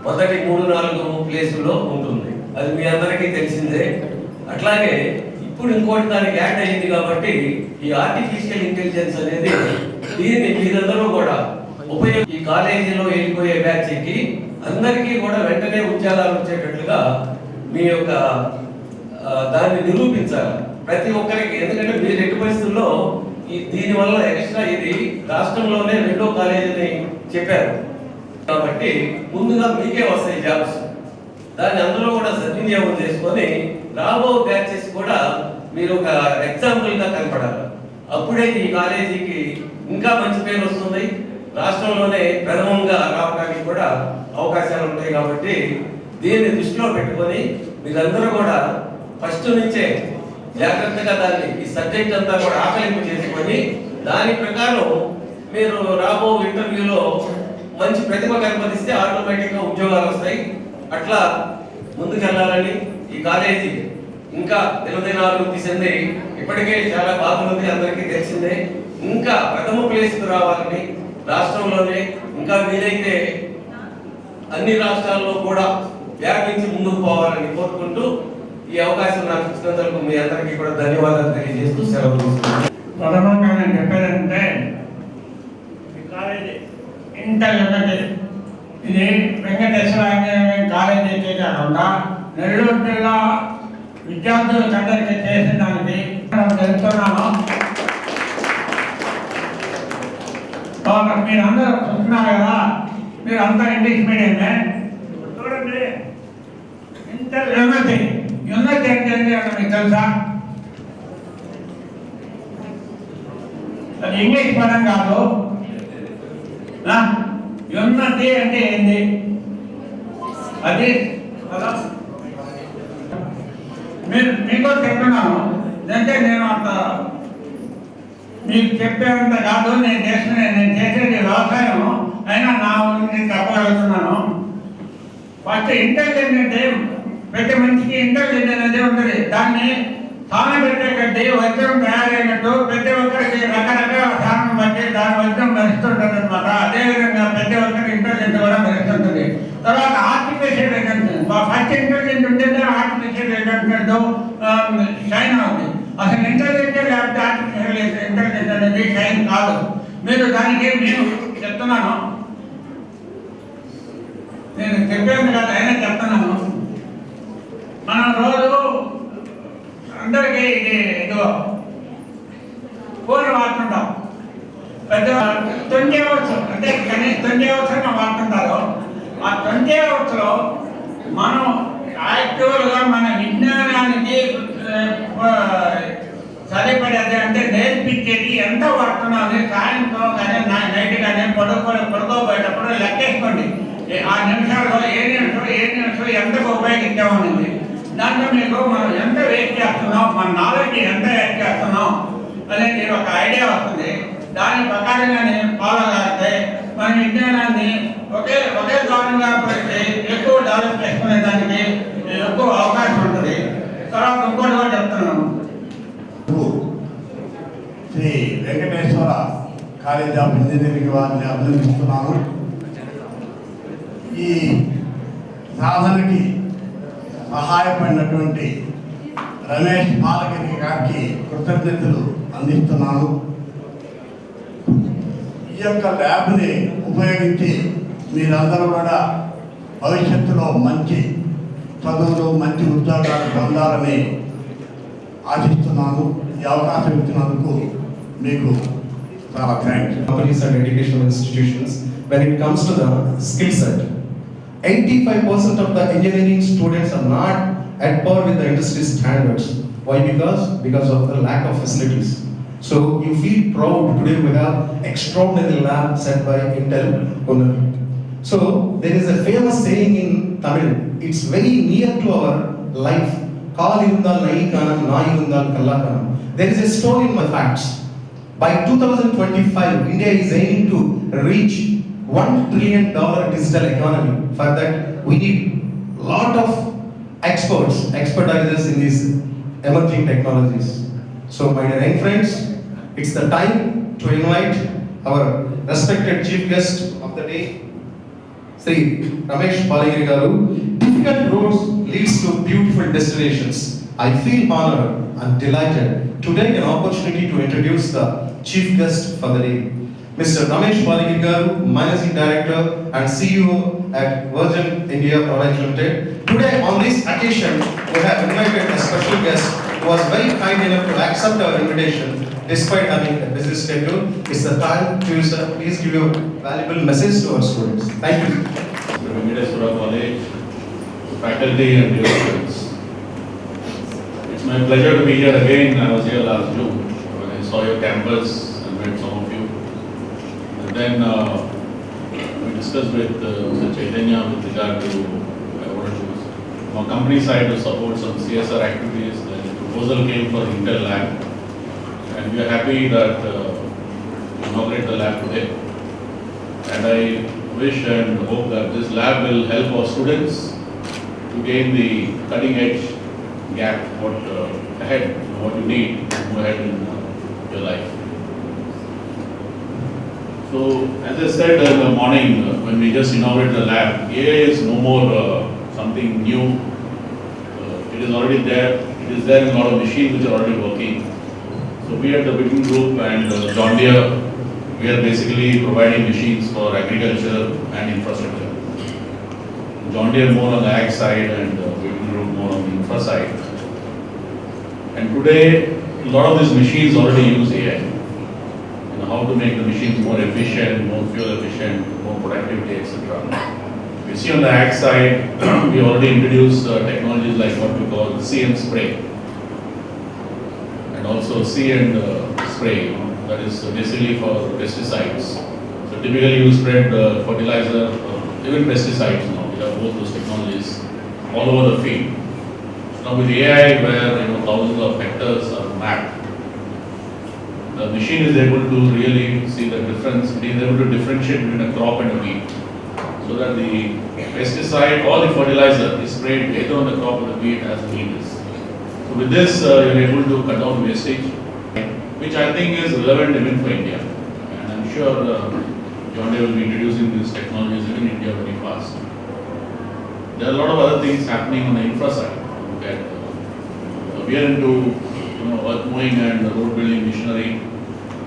మొదటి 3-4 ప్లేసుల్లో ఉంటుంది. అది మీ అందరికీ తెలిసిందే. అట్లాగే ఇప్పుడు ఇంకోటి దానికి యాడ్ అయింది కాబట్టి ఈ ఆర్టిఫిషియల్ ఇంటెలిజెన్స్ అనేది దీన్ని మీరందరూ కూడా ఈ కాలేజీలో వెళ్ళిపోయే బ్యాచ్కి అందరికీ కూడా వెంటనే ఉద్యోగాలు వచ్చేటట్లుగా మీ యొక్క దాన్ని నిరూపించాలి ప్రతి ఒక్కరికి. ఎందుకంటే మీరు ఎట్టి పరిస్థితుల్లో దీనివల్ల ఎక్స్ట్రా ఇది రాష్ట్రంలోనే 2వ కాలేజీని చెప్పారు కాబట్టి ముందుగా మీకే వస్తాయి జాబ్స్. దాన్ని అందరూ కూడా సద్వినియోగం చేసుకొని రాబో బ్యాచెస్ కూడా మీరు ఒక ఎగ్జాంపుల్గా కనపడాలి. అప్పుడే ఈ కాలేజీకి ఇంకా మంచి పేరు వస్తుంది. రాష్ట్రంలోనే ప్రథమంగా రావడానికి కూడా అవకాశాలు ఉంటాయి. కాబట్టి దీన్ని దృష్టిలో పెట్టుకొని మీరందరూ కూడా ఫస్ట్ నుంచే జాగ్రత్తగా దాన్ని ఈ సబ్జెక్ట్ అంతా కూడా ఆకలింపు చేసుకొని దాని ప్రకారం మీరు రాబో ఇంటర్వ్యూలో మంచి ప్రతిభ కనపరిస్తే ఆటోమేటిక్గా ఉద్యోగాలు వస్తాయి. అట్లా ముందుకెళ్ళాలని ఈ కాలేజీ ఇంకా దినదినాభివృద్ధి చెంది ఇప్పటికే చాలా బాగుంది, అందరికీ తెలిసిందే. ఇంకా ప్రథమ ప్లేస్కు రావాలని రాష్ట్రంలోనే ఇంకా వీలైతే అన్ని రాష్ట్రాల్లో కూడా వ్యాపించి ముందుకు పోవాలని కోరుకుంటూ ఈ అవకాశం నాకు ఇచ్చినందుకు మీ అందరికీ కూడా ధన్యవాదాలు తెలియజేస్తూ సెలవు తీసుకుంటున్నాను.
ప్రథమంగా నేను చెప్పేదంటే ఈ కాలేజీ ఇంటర్ ఉన్నది. ఇది వెంకటేశ్వర ఇంజనీరింగ్ కాలేజీ కాకుండా నెల్లూరు జిల్లా విద్యార్థులకు అందరికీ చేసిన దానికి తెలుస్తున్నాను. మీరు అందరూ చూస్తున్నారు కదా, మీరు అంతా ఇంగ్లీష్ మీడియమే. చూడండి, ఇంటర్ యున్నతి ఏంటంటే మీకు తెలుసా? అది ఇంగ్లీష్ పదం కాదు. యున్నతి అంటే ఏంటి? అది మీకు చెప్తున్నాను. అంటే నేను అంత మీకు చెప్పేంత కాదు. నేను చేసేది వ్యవసాయం అయినా నా గురించి చెప్పగలుగుతున్నాను. ఫస్ట్ ఇంటెలిజెంట్ అంటే ప్రతి మనిషికి ఇంటెలిజెంట్ అనేది ఉంటుంది. దాన్ని స్థానం పెట్టే కొద్దీ వజ్రం తయారైనట్టు ప్రతి ఒక్కరికి రకరకాల స్థానం బట్టి దాని వజ్రం భరిస్తుంటుంది అనమాట. అదేవిధంగా ప్రతి ఒక్కరికి ఇంటెలిజెంట్ కూడా భరిస్తుంటుంది. తర్వాత ఆర్టిఫిషియల్ ఇంటెలిజెన్స్, ఫస్ట్ ఇంటెలిజెంట్ ఉంటేనే ఆర్టిఫిషియల్ ఇంటెలిజెంట్ షైన్ అవుతుంది. అసలు ఇంటెలిజెంట్ లేకపోతే ఆర్టిఫిషియల్ ఇంటెలిజెన్స్ అనేది షైన్ కాదు. మీరు దానికి నేను చెప్తున్నాను, నేను చెప్పేది కాదు అయినా చెప్తున్నాను. మనం రోజు అందరికీ ఇదిగో ఫోన్ వాడుతుంటాం. పెద్ద 20 అవర్స్ అంటే కనీసం 20 అవర్స్ వాడుతుంటారు. ఆ 20 అవర్స్లో మనం యాక్చువల్గా మన విజ్ఞానానికి సరిపడేది అంటే నేర్పించేది ఎంత వాడుతున్నామని సాయంత్రం కానీ నైట్ కానీ పడుకోబోయేటప్పుడు లెక్కేసుకోండి. ఆ నిమిషాల్లో ఏ నిమిషం ఎంతకు ఉపయోగించామనేది. దాంట్లో మీకు మనం ఎంత వేస్ట్ చేస్తున్నాం, మన నాలెడ్జ్ ఎంత యాడ్ చేస్తున్నాం అనేది ఒక ఐడియా వస్తుంది. దాని ప్రకారంగా నేను ఫాలో అయితే మన విజ్ఞానాన్ని ఒకే దారుణంగా పెట్టి ఎక్కువ డెవలప్ చేసుకునే దానికి ఎక్కువ అవకాశం ఉంటుంది. తర్వాత ఇంకోటి కూడా చెప్తున్నాను.
Sri Venkateswara college of engineering వారిని అభినందిస్తున్నాను. ఈ సాధనకి సహాయపడినటువంటి రమేష్ బాలగిరి గారికి కృతజ్ఞతలు అందిస్తున్నాను. ఈ యొక్క ల్యాబ్ని ఉపయోగించి మీరందరూ కూడా భవిష్యత్తులో మంచి చదువులు, మంచి ఉద్యోగాలు పొందాలని ఆశిస్తున్నాను. ఈ అవకాశం ఇచ్చినందుకు మీకు చాలా thanks.
Companies and educational institutions, when it comes to the skill set, 85% of the engineering students are not at par with the industry standards. Why? Because of the lack of facilities. So you feel proud today we have extraordinary lab set by Intel Unnati. So there is a famous saying in Tamil. It's very near to our life. Kaal irundal nai kanam, na irundal kalla kanam. There is a story in my facts. By 2025, India is aiming to reach $1 trillion digital economy. For that, we need lot of expertise in these emerging technologies. So, my dear young friends, it's the time to invite our respected chief guest of the day, Sri Ramesh Balagiri garu. Difficult roads leads to beautiful destinations. I feel honored and delighted to take an opportunity to introduce the chief guest for the day, Mr. Ramesh Balagiri garu, Managing Director and CEO at Virgin India Products Limited. Today on this occasion, we have invited a special guest who was very kind enough to accept our invitation despite having a busy schedule. It's the time to please give your valuable message to our students. Thank you.
Inauguration College, faculty and dear friends. It's my pleasure to be here again. I was here last June when I saw your campus and met some of you. And then we discussed with Mr. Chaitanya with regard to what to do. From a company side to support some CSR activities. Then the proposal came for Intel Lab, and we are happy that we inaugurate the lab today. And I wish and hope that this lab will help our students to gain the cutting edge gap what ahead, what you need to move ahead in your life. So, as I said in the morning when we just inaugurated the lab, AI is no more something new. It is already there. It is there in a lot of machines which are already working. So we at the Wicking Group and John Deere, we are basically providing machines for agriculture and infrastructure. John Deere more on the ag side and Wicking Group more on the infra side. And today, a lot of these machines already use AI. You know, how to make the machines more efficient, more fuel efficient, more productivity, etc. We see on the ag side, we already introduced technologies like what we call see and spray, and also see and spray. That is basically for pesticides. So typically you spread fertilizer, even pesticides now. We have both those technologies all over the field. So now with AI, where thousands of hectares are mapped, the machine is able to really see the difference. It is able to differentiate between a crop and a weed, so that the pesticide or the fertilizer is sprayed either on the crop or the weed as the need is. So with this, you are able to cut down wastage, which I think is relevant even for India. And I'm sure John Deere will be introducing these technologies in India very fast. There are a lot of other things happening on the infra side. Okay. We are into earth moving and road building machinery.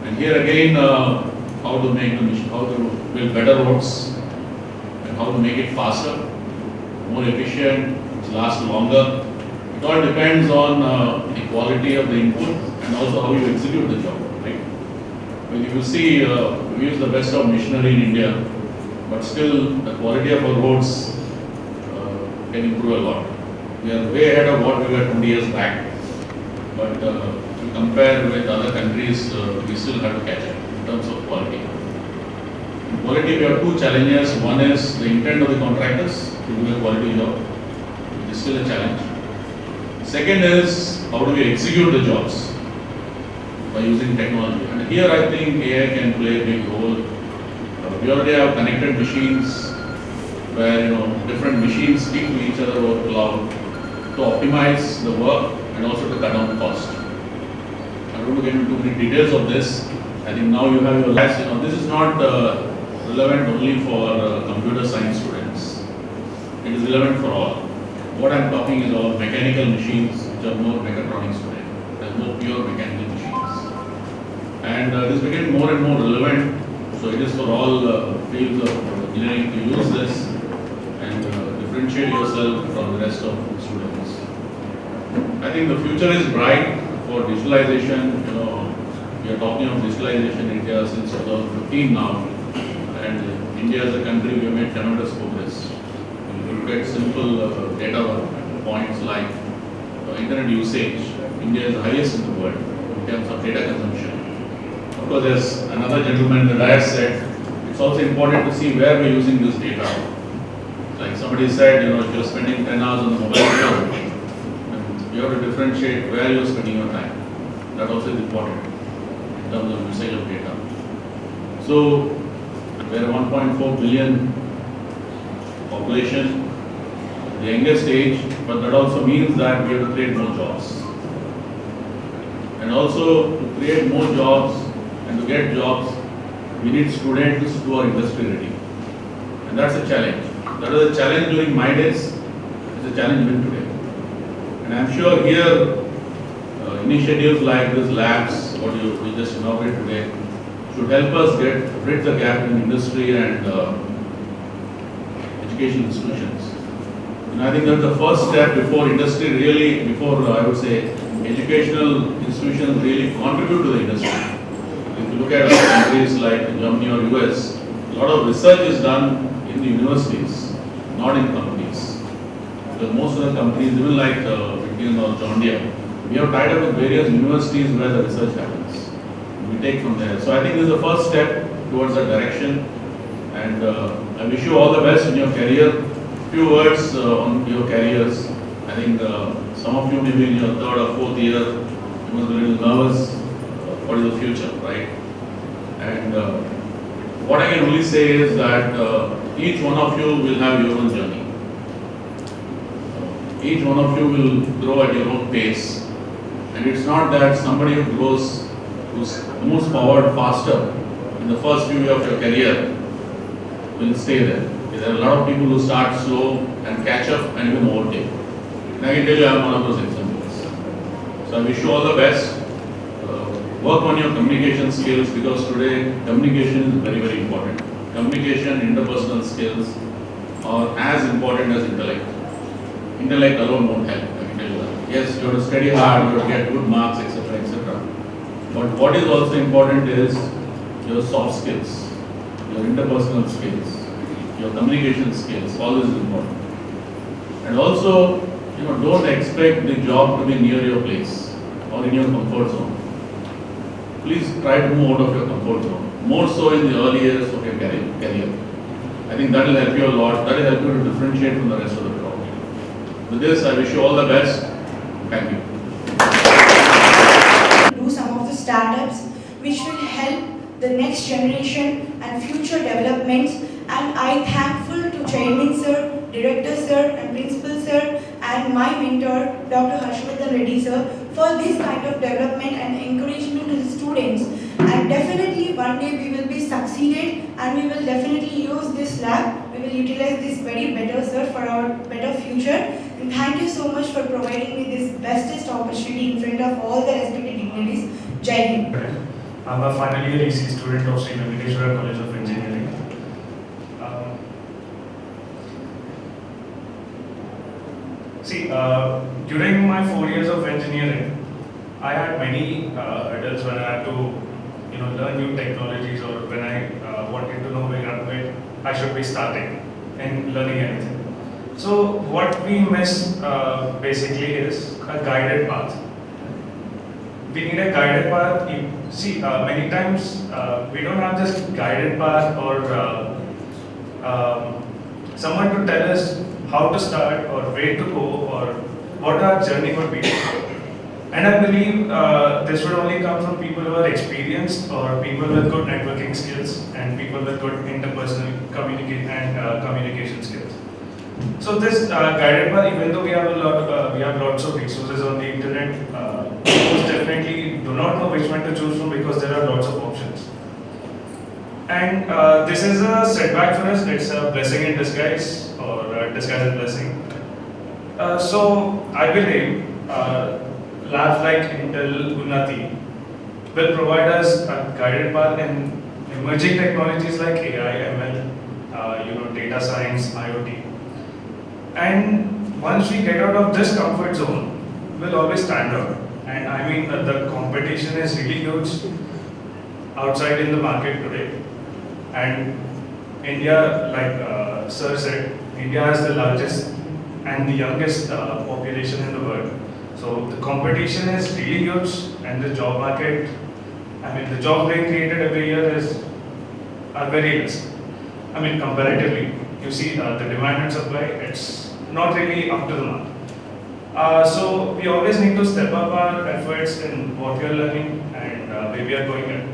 And here again, how to make the machine, how to build better roads, and how to make it faster, more efficient, last longer. It all depends on the quality of the input and also how you execute the job, right? When you see, we use the best of machinery in India, but still the quality of our roads can improve a lot. We are way ahead of what we were 20 years back, but if you compare with other countries, we still have to catch up in terms of quality. In quality, we have two challenges. One is the intent of the contractors to do a quality job, which is still a challenge. Second is how do we execute the jobs by using technology. And here I think AI can play a big role. We already have connected machines where different machines speak to each other over cloud to optimize the work and also to cut down cost. I don't want to get into too many details of this. I think now you have your labs. This is not relevant only for computer science students. It is relevant for all. What I am talking is all mechanical machines which are more mechatronics today. There are more pure mechanical machines. And this became more and more relevant. So it is for all fields of engineering to use this and differentiate yourself from the rest of the students. I think the future is bright for digitalization. We are talking of digitalization in India since 2015 now, and India as a country we have made tremendous progress. If you look at simple data points like internet usage, India is the highest in the world in terms of data consumption. Of course, as another gentleman in the dais said, it's also important to see where we're using this data. Like somebody said, if you're spending 10 hours on the mobile phone, you have to differentiate where you're spending your time. That also is important in terms of usage of data. So, we are 1.4 billion population, the youngest age, but that also means that we have to create more jobs. And also, to create more jobs and to get jobs, we need students who are industry ready. And that's a challenge. That was a challenge during my days, it's a challenge even today. And I'm sure here, initiatives like these labs, what we just inaugurated today, should help us bridge the gap in industry and education institutions. And I think that's the first step before industry really, I would say, educational institutions really contribute to the industry. If you look at other countries like Germany or US, a lot of research is done in the universities, not in companies. Because most of the companies, even like Indian or John Deere, we have tied up with various universities where the research happens. We take from there. So I think this is the first step towards that direction. And I wish you all the best in your career. Few words on your careers. I think some of you may be in your third or fourth year. You must be a little nervous. What is the future, right? And what I can only say is that each one of you will have your own journey. Each one of you will grow at your own pace. And it's not that somebody who grows, who moves forward faster in the first few years of your career will stay there. There are a lot of people who start slow and catch up and even overtake. And I can tell you I am one of those examples. So I wish you all the best. Work on your communication skills, because today communication is very, very important. Communication, interpersonal skills are as important as intellect. Intellect alone won't help, I can tell you that. Yes, you have to study hard, you have to get good marks, etc., etc. But what is also important is your soft skills, your interpersonal skills, your communication skills. All this is important. And also, don't expect the job to be near your place or in your comfort zone. Please try to move out of your comfort zone, more so in the early years of your career. I think that will help you a lot. That will help you to differentiate from the rest of the crowd. With this, I wish you all the best. Thank you.
Do some of the startups which will help the next generation and future developments, and I thankful to Chairman Sir, Director Sir and Principal Sir and my mentor Dr. Harshvardhan Reddy Sir for this kind of development and encouragement to the students. And definitely one day we will be succeeded and we will definitely use this lab. We will utilize this very better, sir, for our better future. And thank you so much for providing me this bestest opportunity in front of all the respected dignitaries. Jai Hind.
I'm a final year EC student of Sri Venkateshwara College of Engineering. During my 4 years of engineering, I had many adults when I had to, learn new technologies, or when I wanted to know where I should be starting in learning anything. So what we miss basically is a guided path. We need a guided path. Many times we don't have this guided path or someone to tell us how to start or where to go or what our journey would be. And I believe this would only come from people who are experienced or people with good networking skills and people with good interpersonal communication skills. So this guided path, even though we have lots of resources on the internet, most definitely do not know which one to choose from because there are lots of options. And this is a setback for us. It's a blessing in disguise, or a disguise in blessing. So I believe labs like Intel, Unnati will provide us a guided path in emerging technologies like AI, ML, data science, IoT. And once we get out of this comfort zone, we'll always stand out. And I mean, the competition is really huge outside in the market today. And India, like Sir said, India has the largest and the youngest population in the world. So the competition is really huge, and the job market, the jobs being created every year are very less. Comparatively, you see the demand and supply, it's not really up to the mark. So we always need to step up our efforts in what we are learning and where we are going at.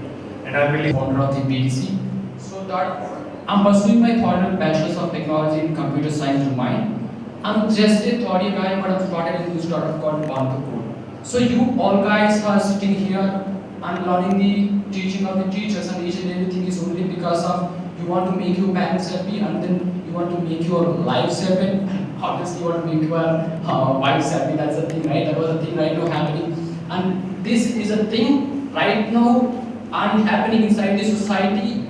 And I believe
founder of the BDC. So that I'm pursuing my third Bachelor's of Technology in Computer Science domain. I'm just a third year guy, but I've started a new startup called Born to Code. So you all guys are sitting here and learning the teaching of the teachers, and each and everything is only because of you want to make your parents happy, and then you want to make your lives happy. Obviously, you want to make your wives happy. That's the thing, right? That was the thing right now happening, and this is a thing right now and happening inside the society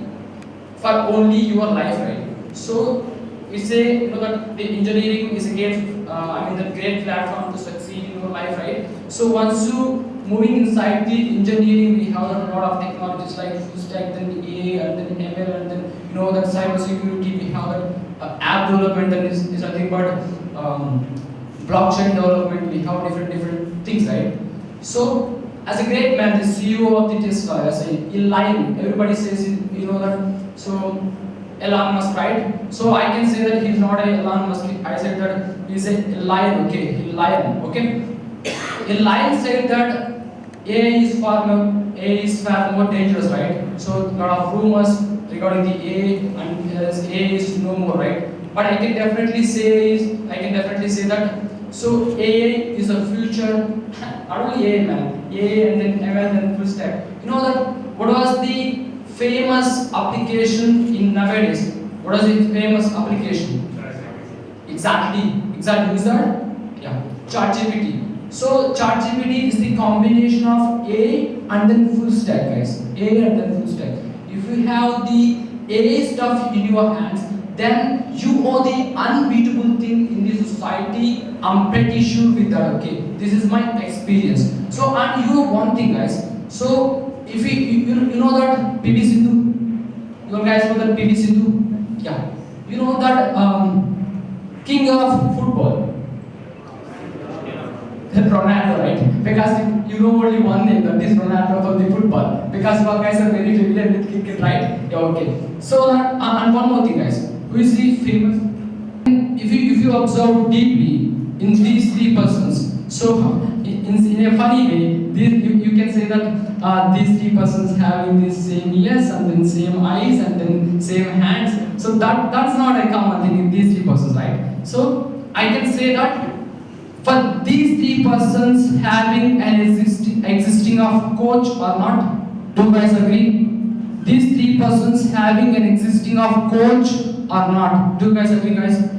for only your life, right? So it's a that the engineering is a great the great platform to succeed in your life, right? So once you moving inside the engineering, we have a lot of technologies like full stack, then AI, and then ML, and then that cyber security. We have app development, that is nothing but blockchain development. We have different things, right? So as a great man, the CEO of the Tesla, I say, Elon, everybody says, you know that, so Elon Musk, right? So I can say that he's not a Elon Musk. I said that he's a lion, okay? Lion, okay? A lion said that AI is far more dangerous, right? So a lot of rumors regarding the AI and AI is no more, right? But I can definitely say that so AI is the future. Not only AI, man, AI and then ML and full stack. You know that what was the famous application in nowadays? What was the famous application? Exactly. Who's that? Yeah, ChatGPT. So ChatGPT is the combination of AI and then full stack, guys. AI and then full stack. If you have the AI stuff in your hands, then you are the unbeatable thing in this society. I'm pretty sure with that, okay? This is my experience. So, and you know one thing, guys. So, if you know that PV Sindhu, you guys know that PV Sindhu? Yeah. You know that king of football. Ronaldo, right? Because you know only one name, that is Ronaldo for the football. Because you guys are very familiar with cricket, right? Yeah, okay. So, and one more thing, guys. Who is the famous? If you observe deeply in these three persons, so in a funny way, you can say that these three persons having the same ears and then same eyes and then same hands. So that's not a common thing in these three persons, right? So I can say that for these three persons having an existing of coach or not, do you guys agree? These three persons having an existing of coach or not, do you guys agree, guys?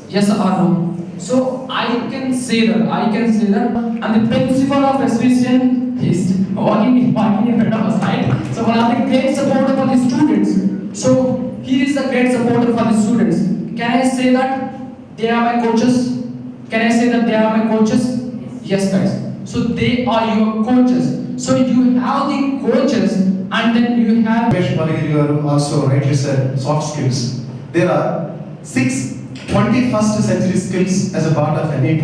Yes or no? So I can say that, and the principal of Restitution is walking in front of us, right? So one of the great supporter for the students. So he is a great supporter for the students. Can I say that they are my coaches? Can I say that they are my coaches? Yes, guys. So they are your coaches. So you have the coaches, and then you have.
You also rightly said soft skills. There are 6 21st century skills as a part of NEP.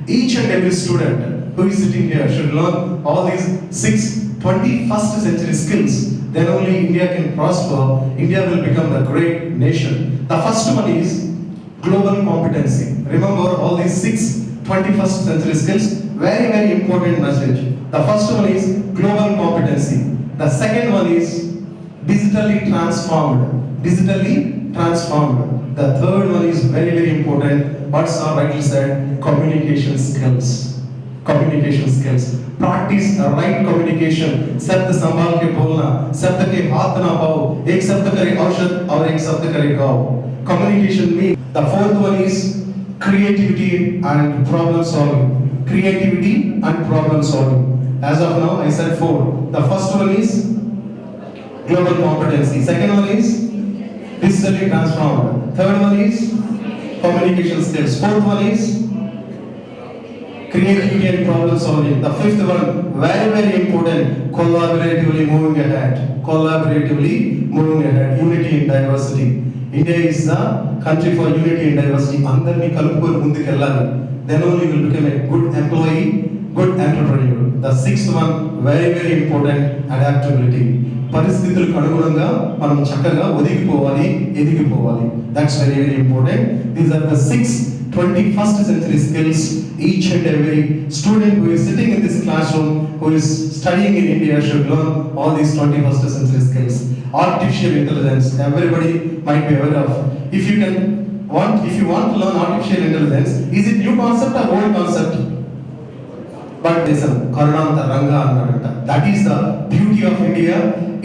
Each and every student who is sitting here should learn all these 6 21st century skills. Then only India can prosper. India will become a great nation. The first one is global competency. Remember all these 6 21st century skills. Very, very important message. The first one is global competency. The second one is digitally transformed. The third one is very, very important. What Sir rightly said, communication skills. Practice the right communication. शब्द संभाल के बोलना, शब्द के हाथ ना पाओ, एक शब्द करे औषध और एक शब्द करे गाओ. Communication means. The fourth one is creativity and problem solving. As of now, I said 4. The first one is global competency. Second one is digitally transformed. Third one is communication skills. Fourth one is creativity and problem solving. The fifth one, very, very important, collaboratively moving ahead. Unity and diversity. India is the country for unity and diversity. Andarni kalupukoni mundukelali. Then only will become a good employee, good entrepreneur. The sixth one, very, very important, adaptability. పరిస్థితులకు అనుగుణంగా మనం చక్కగా ఎదిగిపోవాలి. That's very, very important. These are the 6 21st century skills. Each and every student who is sitting in this classroom, who is studying in India, should learn all these 21st century skills. Artificial intelligence, everybody might be aware of. If you want to learn artificial intelligence, is it new concept or old concept? But listen, Karunanta Ranga annadanta. That is the beauty of India.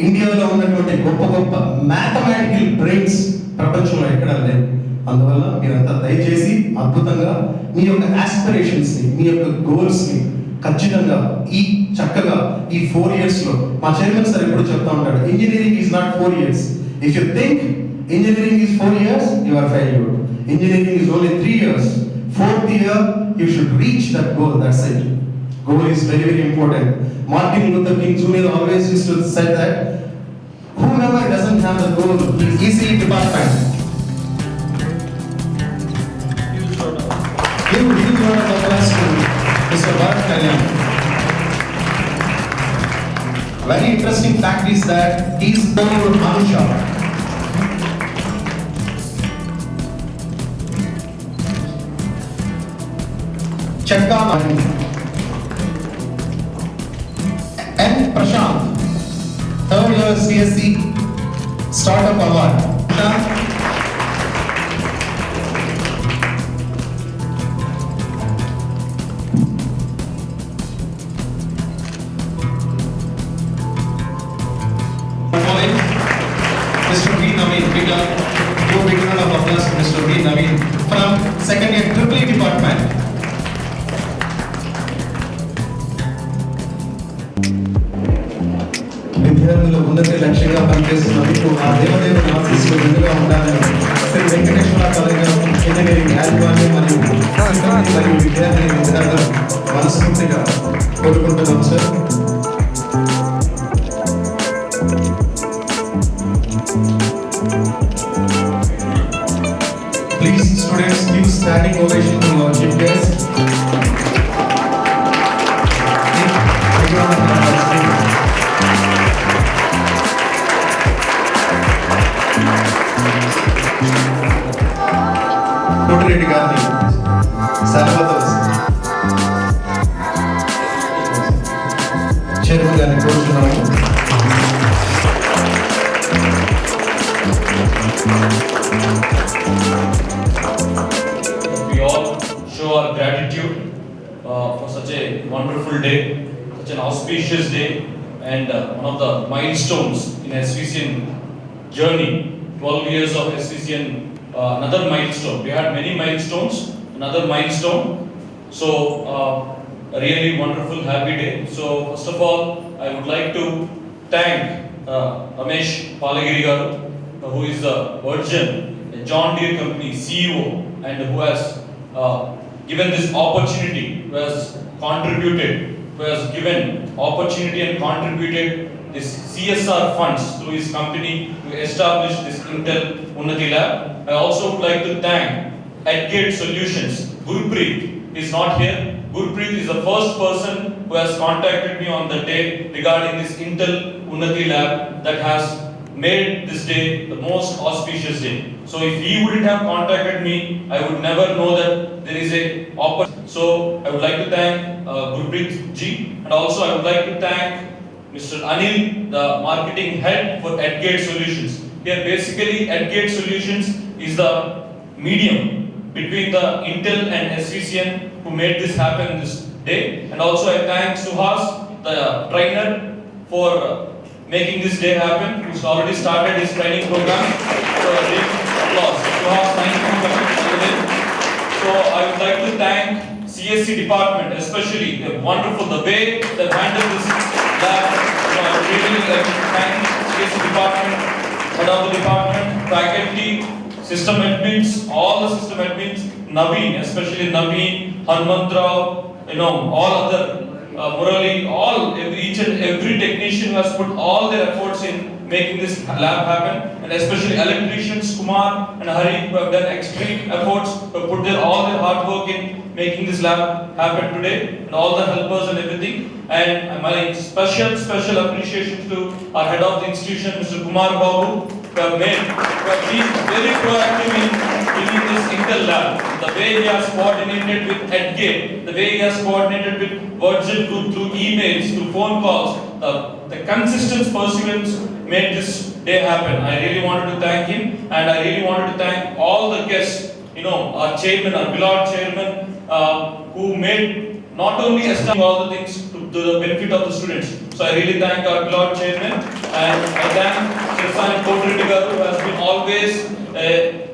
ఇండియాలో ఉన్నటువంటి గొప్ప mathematical brains ప్రపంచంలో ఎక్కడ లేవు. అందువల్ల మీరంతా దయచేసి అద్భుతంగా మీ యొక్క ఆస్పిరేషన్స్ ని, మీ యొక్క గోల్స్ ని ఖచ్చితంగా చక్కగా ఈ 4 years లో మా చైర్మన్ సార్ ఎప్పుడు చెప్తా ఉంటాడు, engineering is not 4 years. If you think engineering is 4 years, you are failure. Engineering is only 3 years. 4th year you should reach that goal. That's it. Goal is very, very important. Martin Luther King Jr. always used to say that whoever doesn't have the goal is easily department. Give round of applause to Mr. Bharat Kalyan. Very interesting fact is that he is born Anusha. Chakka N. Prashant, third year CSC Startup Award. Mr. B. Naveen, big round of applause to Mr. B. Naveen from second year Triple Department. విద్యార్థులు ఉన్నత లక్ష్యంగా పనిచేస్తున్న మీకు ఆ దేవదేవుని ఆశీస్సులు ముందుగా ఉండాలని శ్రీ వెంకటేశ్వర కాలేజ్ ఇంజనీరింగ్ యాజమాన్యం మరియు సిబ్బంది మరియు విద్యార్థులు మనస్ఫూర్తిగా కోరుకుంటున్నాం sir. Please students give standing ovation to our chief guest. Koti Reddy గారిని సర్వతో చైర్మన్ గారిని కోరుతున్నాము.
We all show our gratitude for such a wonderful day, such an auspicious day, and one of the milestones in SVCN journey. 12 years of SVCN, another milestone. We had many milestones, another milestone. So, a really wonderful, happy day. So, first of all, I would like to thank Ramesh Palagiri garu, who is the Virgin John Deere Company CEO, and who has given this opportunity, who has contributed, who has given opportunity and contributed this CSR funds to his company to establish this Intel Unnati lab. I also would like to thank Edgate Solutions. Gurpreet is not here. Gurpreet is the first person who has contacted me on the day regarding this Intel Unnati lab that has made this day the most auspicious day. So if he wouldn't have contacted me, I would never know that there is a opportunity. So I would like to thank Gurpreet ji, and also I would like to thank Mr. Anil, the marketing head for Edgate Solutions. Here basically Edgate Solutions is the medium between the Intel and SVCN who made this happen this day. And also I thank Suhas, the trainer, for making this day happen. He's already started his training program. So a big applause. Suhas, thank you for coming. So I would like to thank CSC department, especially. They're wonderful. The way they handled this lab, I really like to thank CSC department, head of the department, faculty, system admins, all the system admins, Naveen, especially Naveen, Hanmantrao, all other, Murali, each and every technician who has put all their efforts in making this lab happen, and especially electricians, Kumar and Hari, who have done extreme efforts, who have put all their hard work in making this lab happen today, and all the helpers and everything. And my special appreciation to our head of the institution, Mr. Kumar Babu, who have been very proactive in bringing this Intel lab. The way he has coordinated with Edgate, the way he has coordinated with Virgin through emails, through phone calls, the consistent pursuance made this day happen. I really wanted to thank him, and I really wanted to thank all the guests, our chairman, our beloved chairman, who made not only establish all the things to the benefit of the students. So I really thank our beloved chairman, and I thank Sir Kotireddy garu, who has been always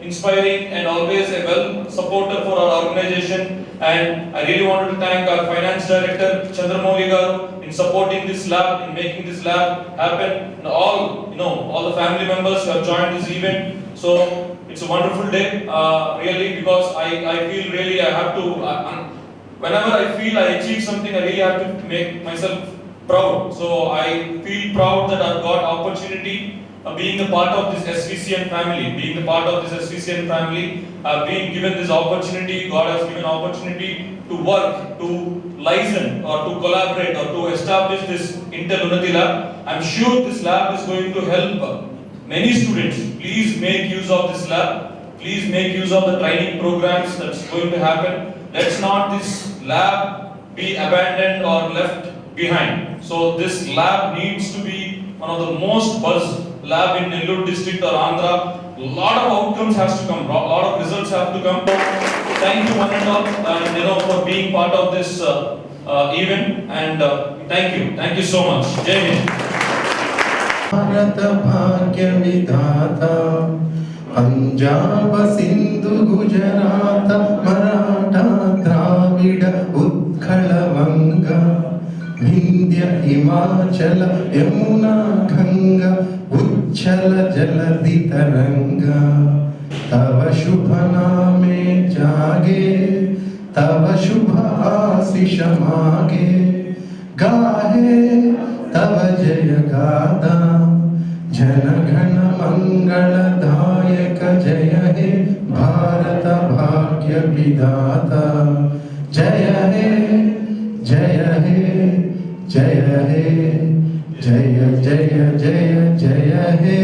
inspiring and always a well supporter for our organization. And I really wanted to thank our finance director Chandramouli garu in supporting this lab, in making this lab happen, and all the family members who have joined this event. So it's a wonderful day, really, because I feel really I have to. Whenever I feel I achieve something, I really have to make myself proud. So I feel proud that I've got opportunity being a part of this SVCN family, being a part of this SVCN family, being given this opportunity, God has given opportunity to work, to license or to collaborate or to establish this Unnati lab. I'm sure this lab is going to help many students. Please make use of this lab. Please make use of the training programs that's going to happen. Let's not this lab be abandoned or left behind. So this lab needs to be one of the most buzz lab in Nellore district or Andhra. A lot of outcomes has to come, a lot of results have to come. Thank you one and all, and for being part of this event, and thank you so much. Jai Hind.
Bharat भाग्य विधाता पंजाब सिंधु गुजरात मराठा द्राविड उत्कल वंगा विंध्य हिमाचल यमुना गंगा उच्छल जलधि तरंगा तव शुभ नामे जागे तव शुभ आशीष मागे गाहे तव जय गाथा जन गण मंगलदायक जय हे भारत भाग्य विधाता जय हे जय हे जय हे जय जय जय जय हे।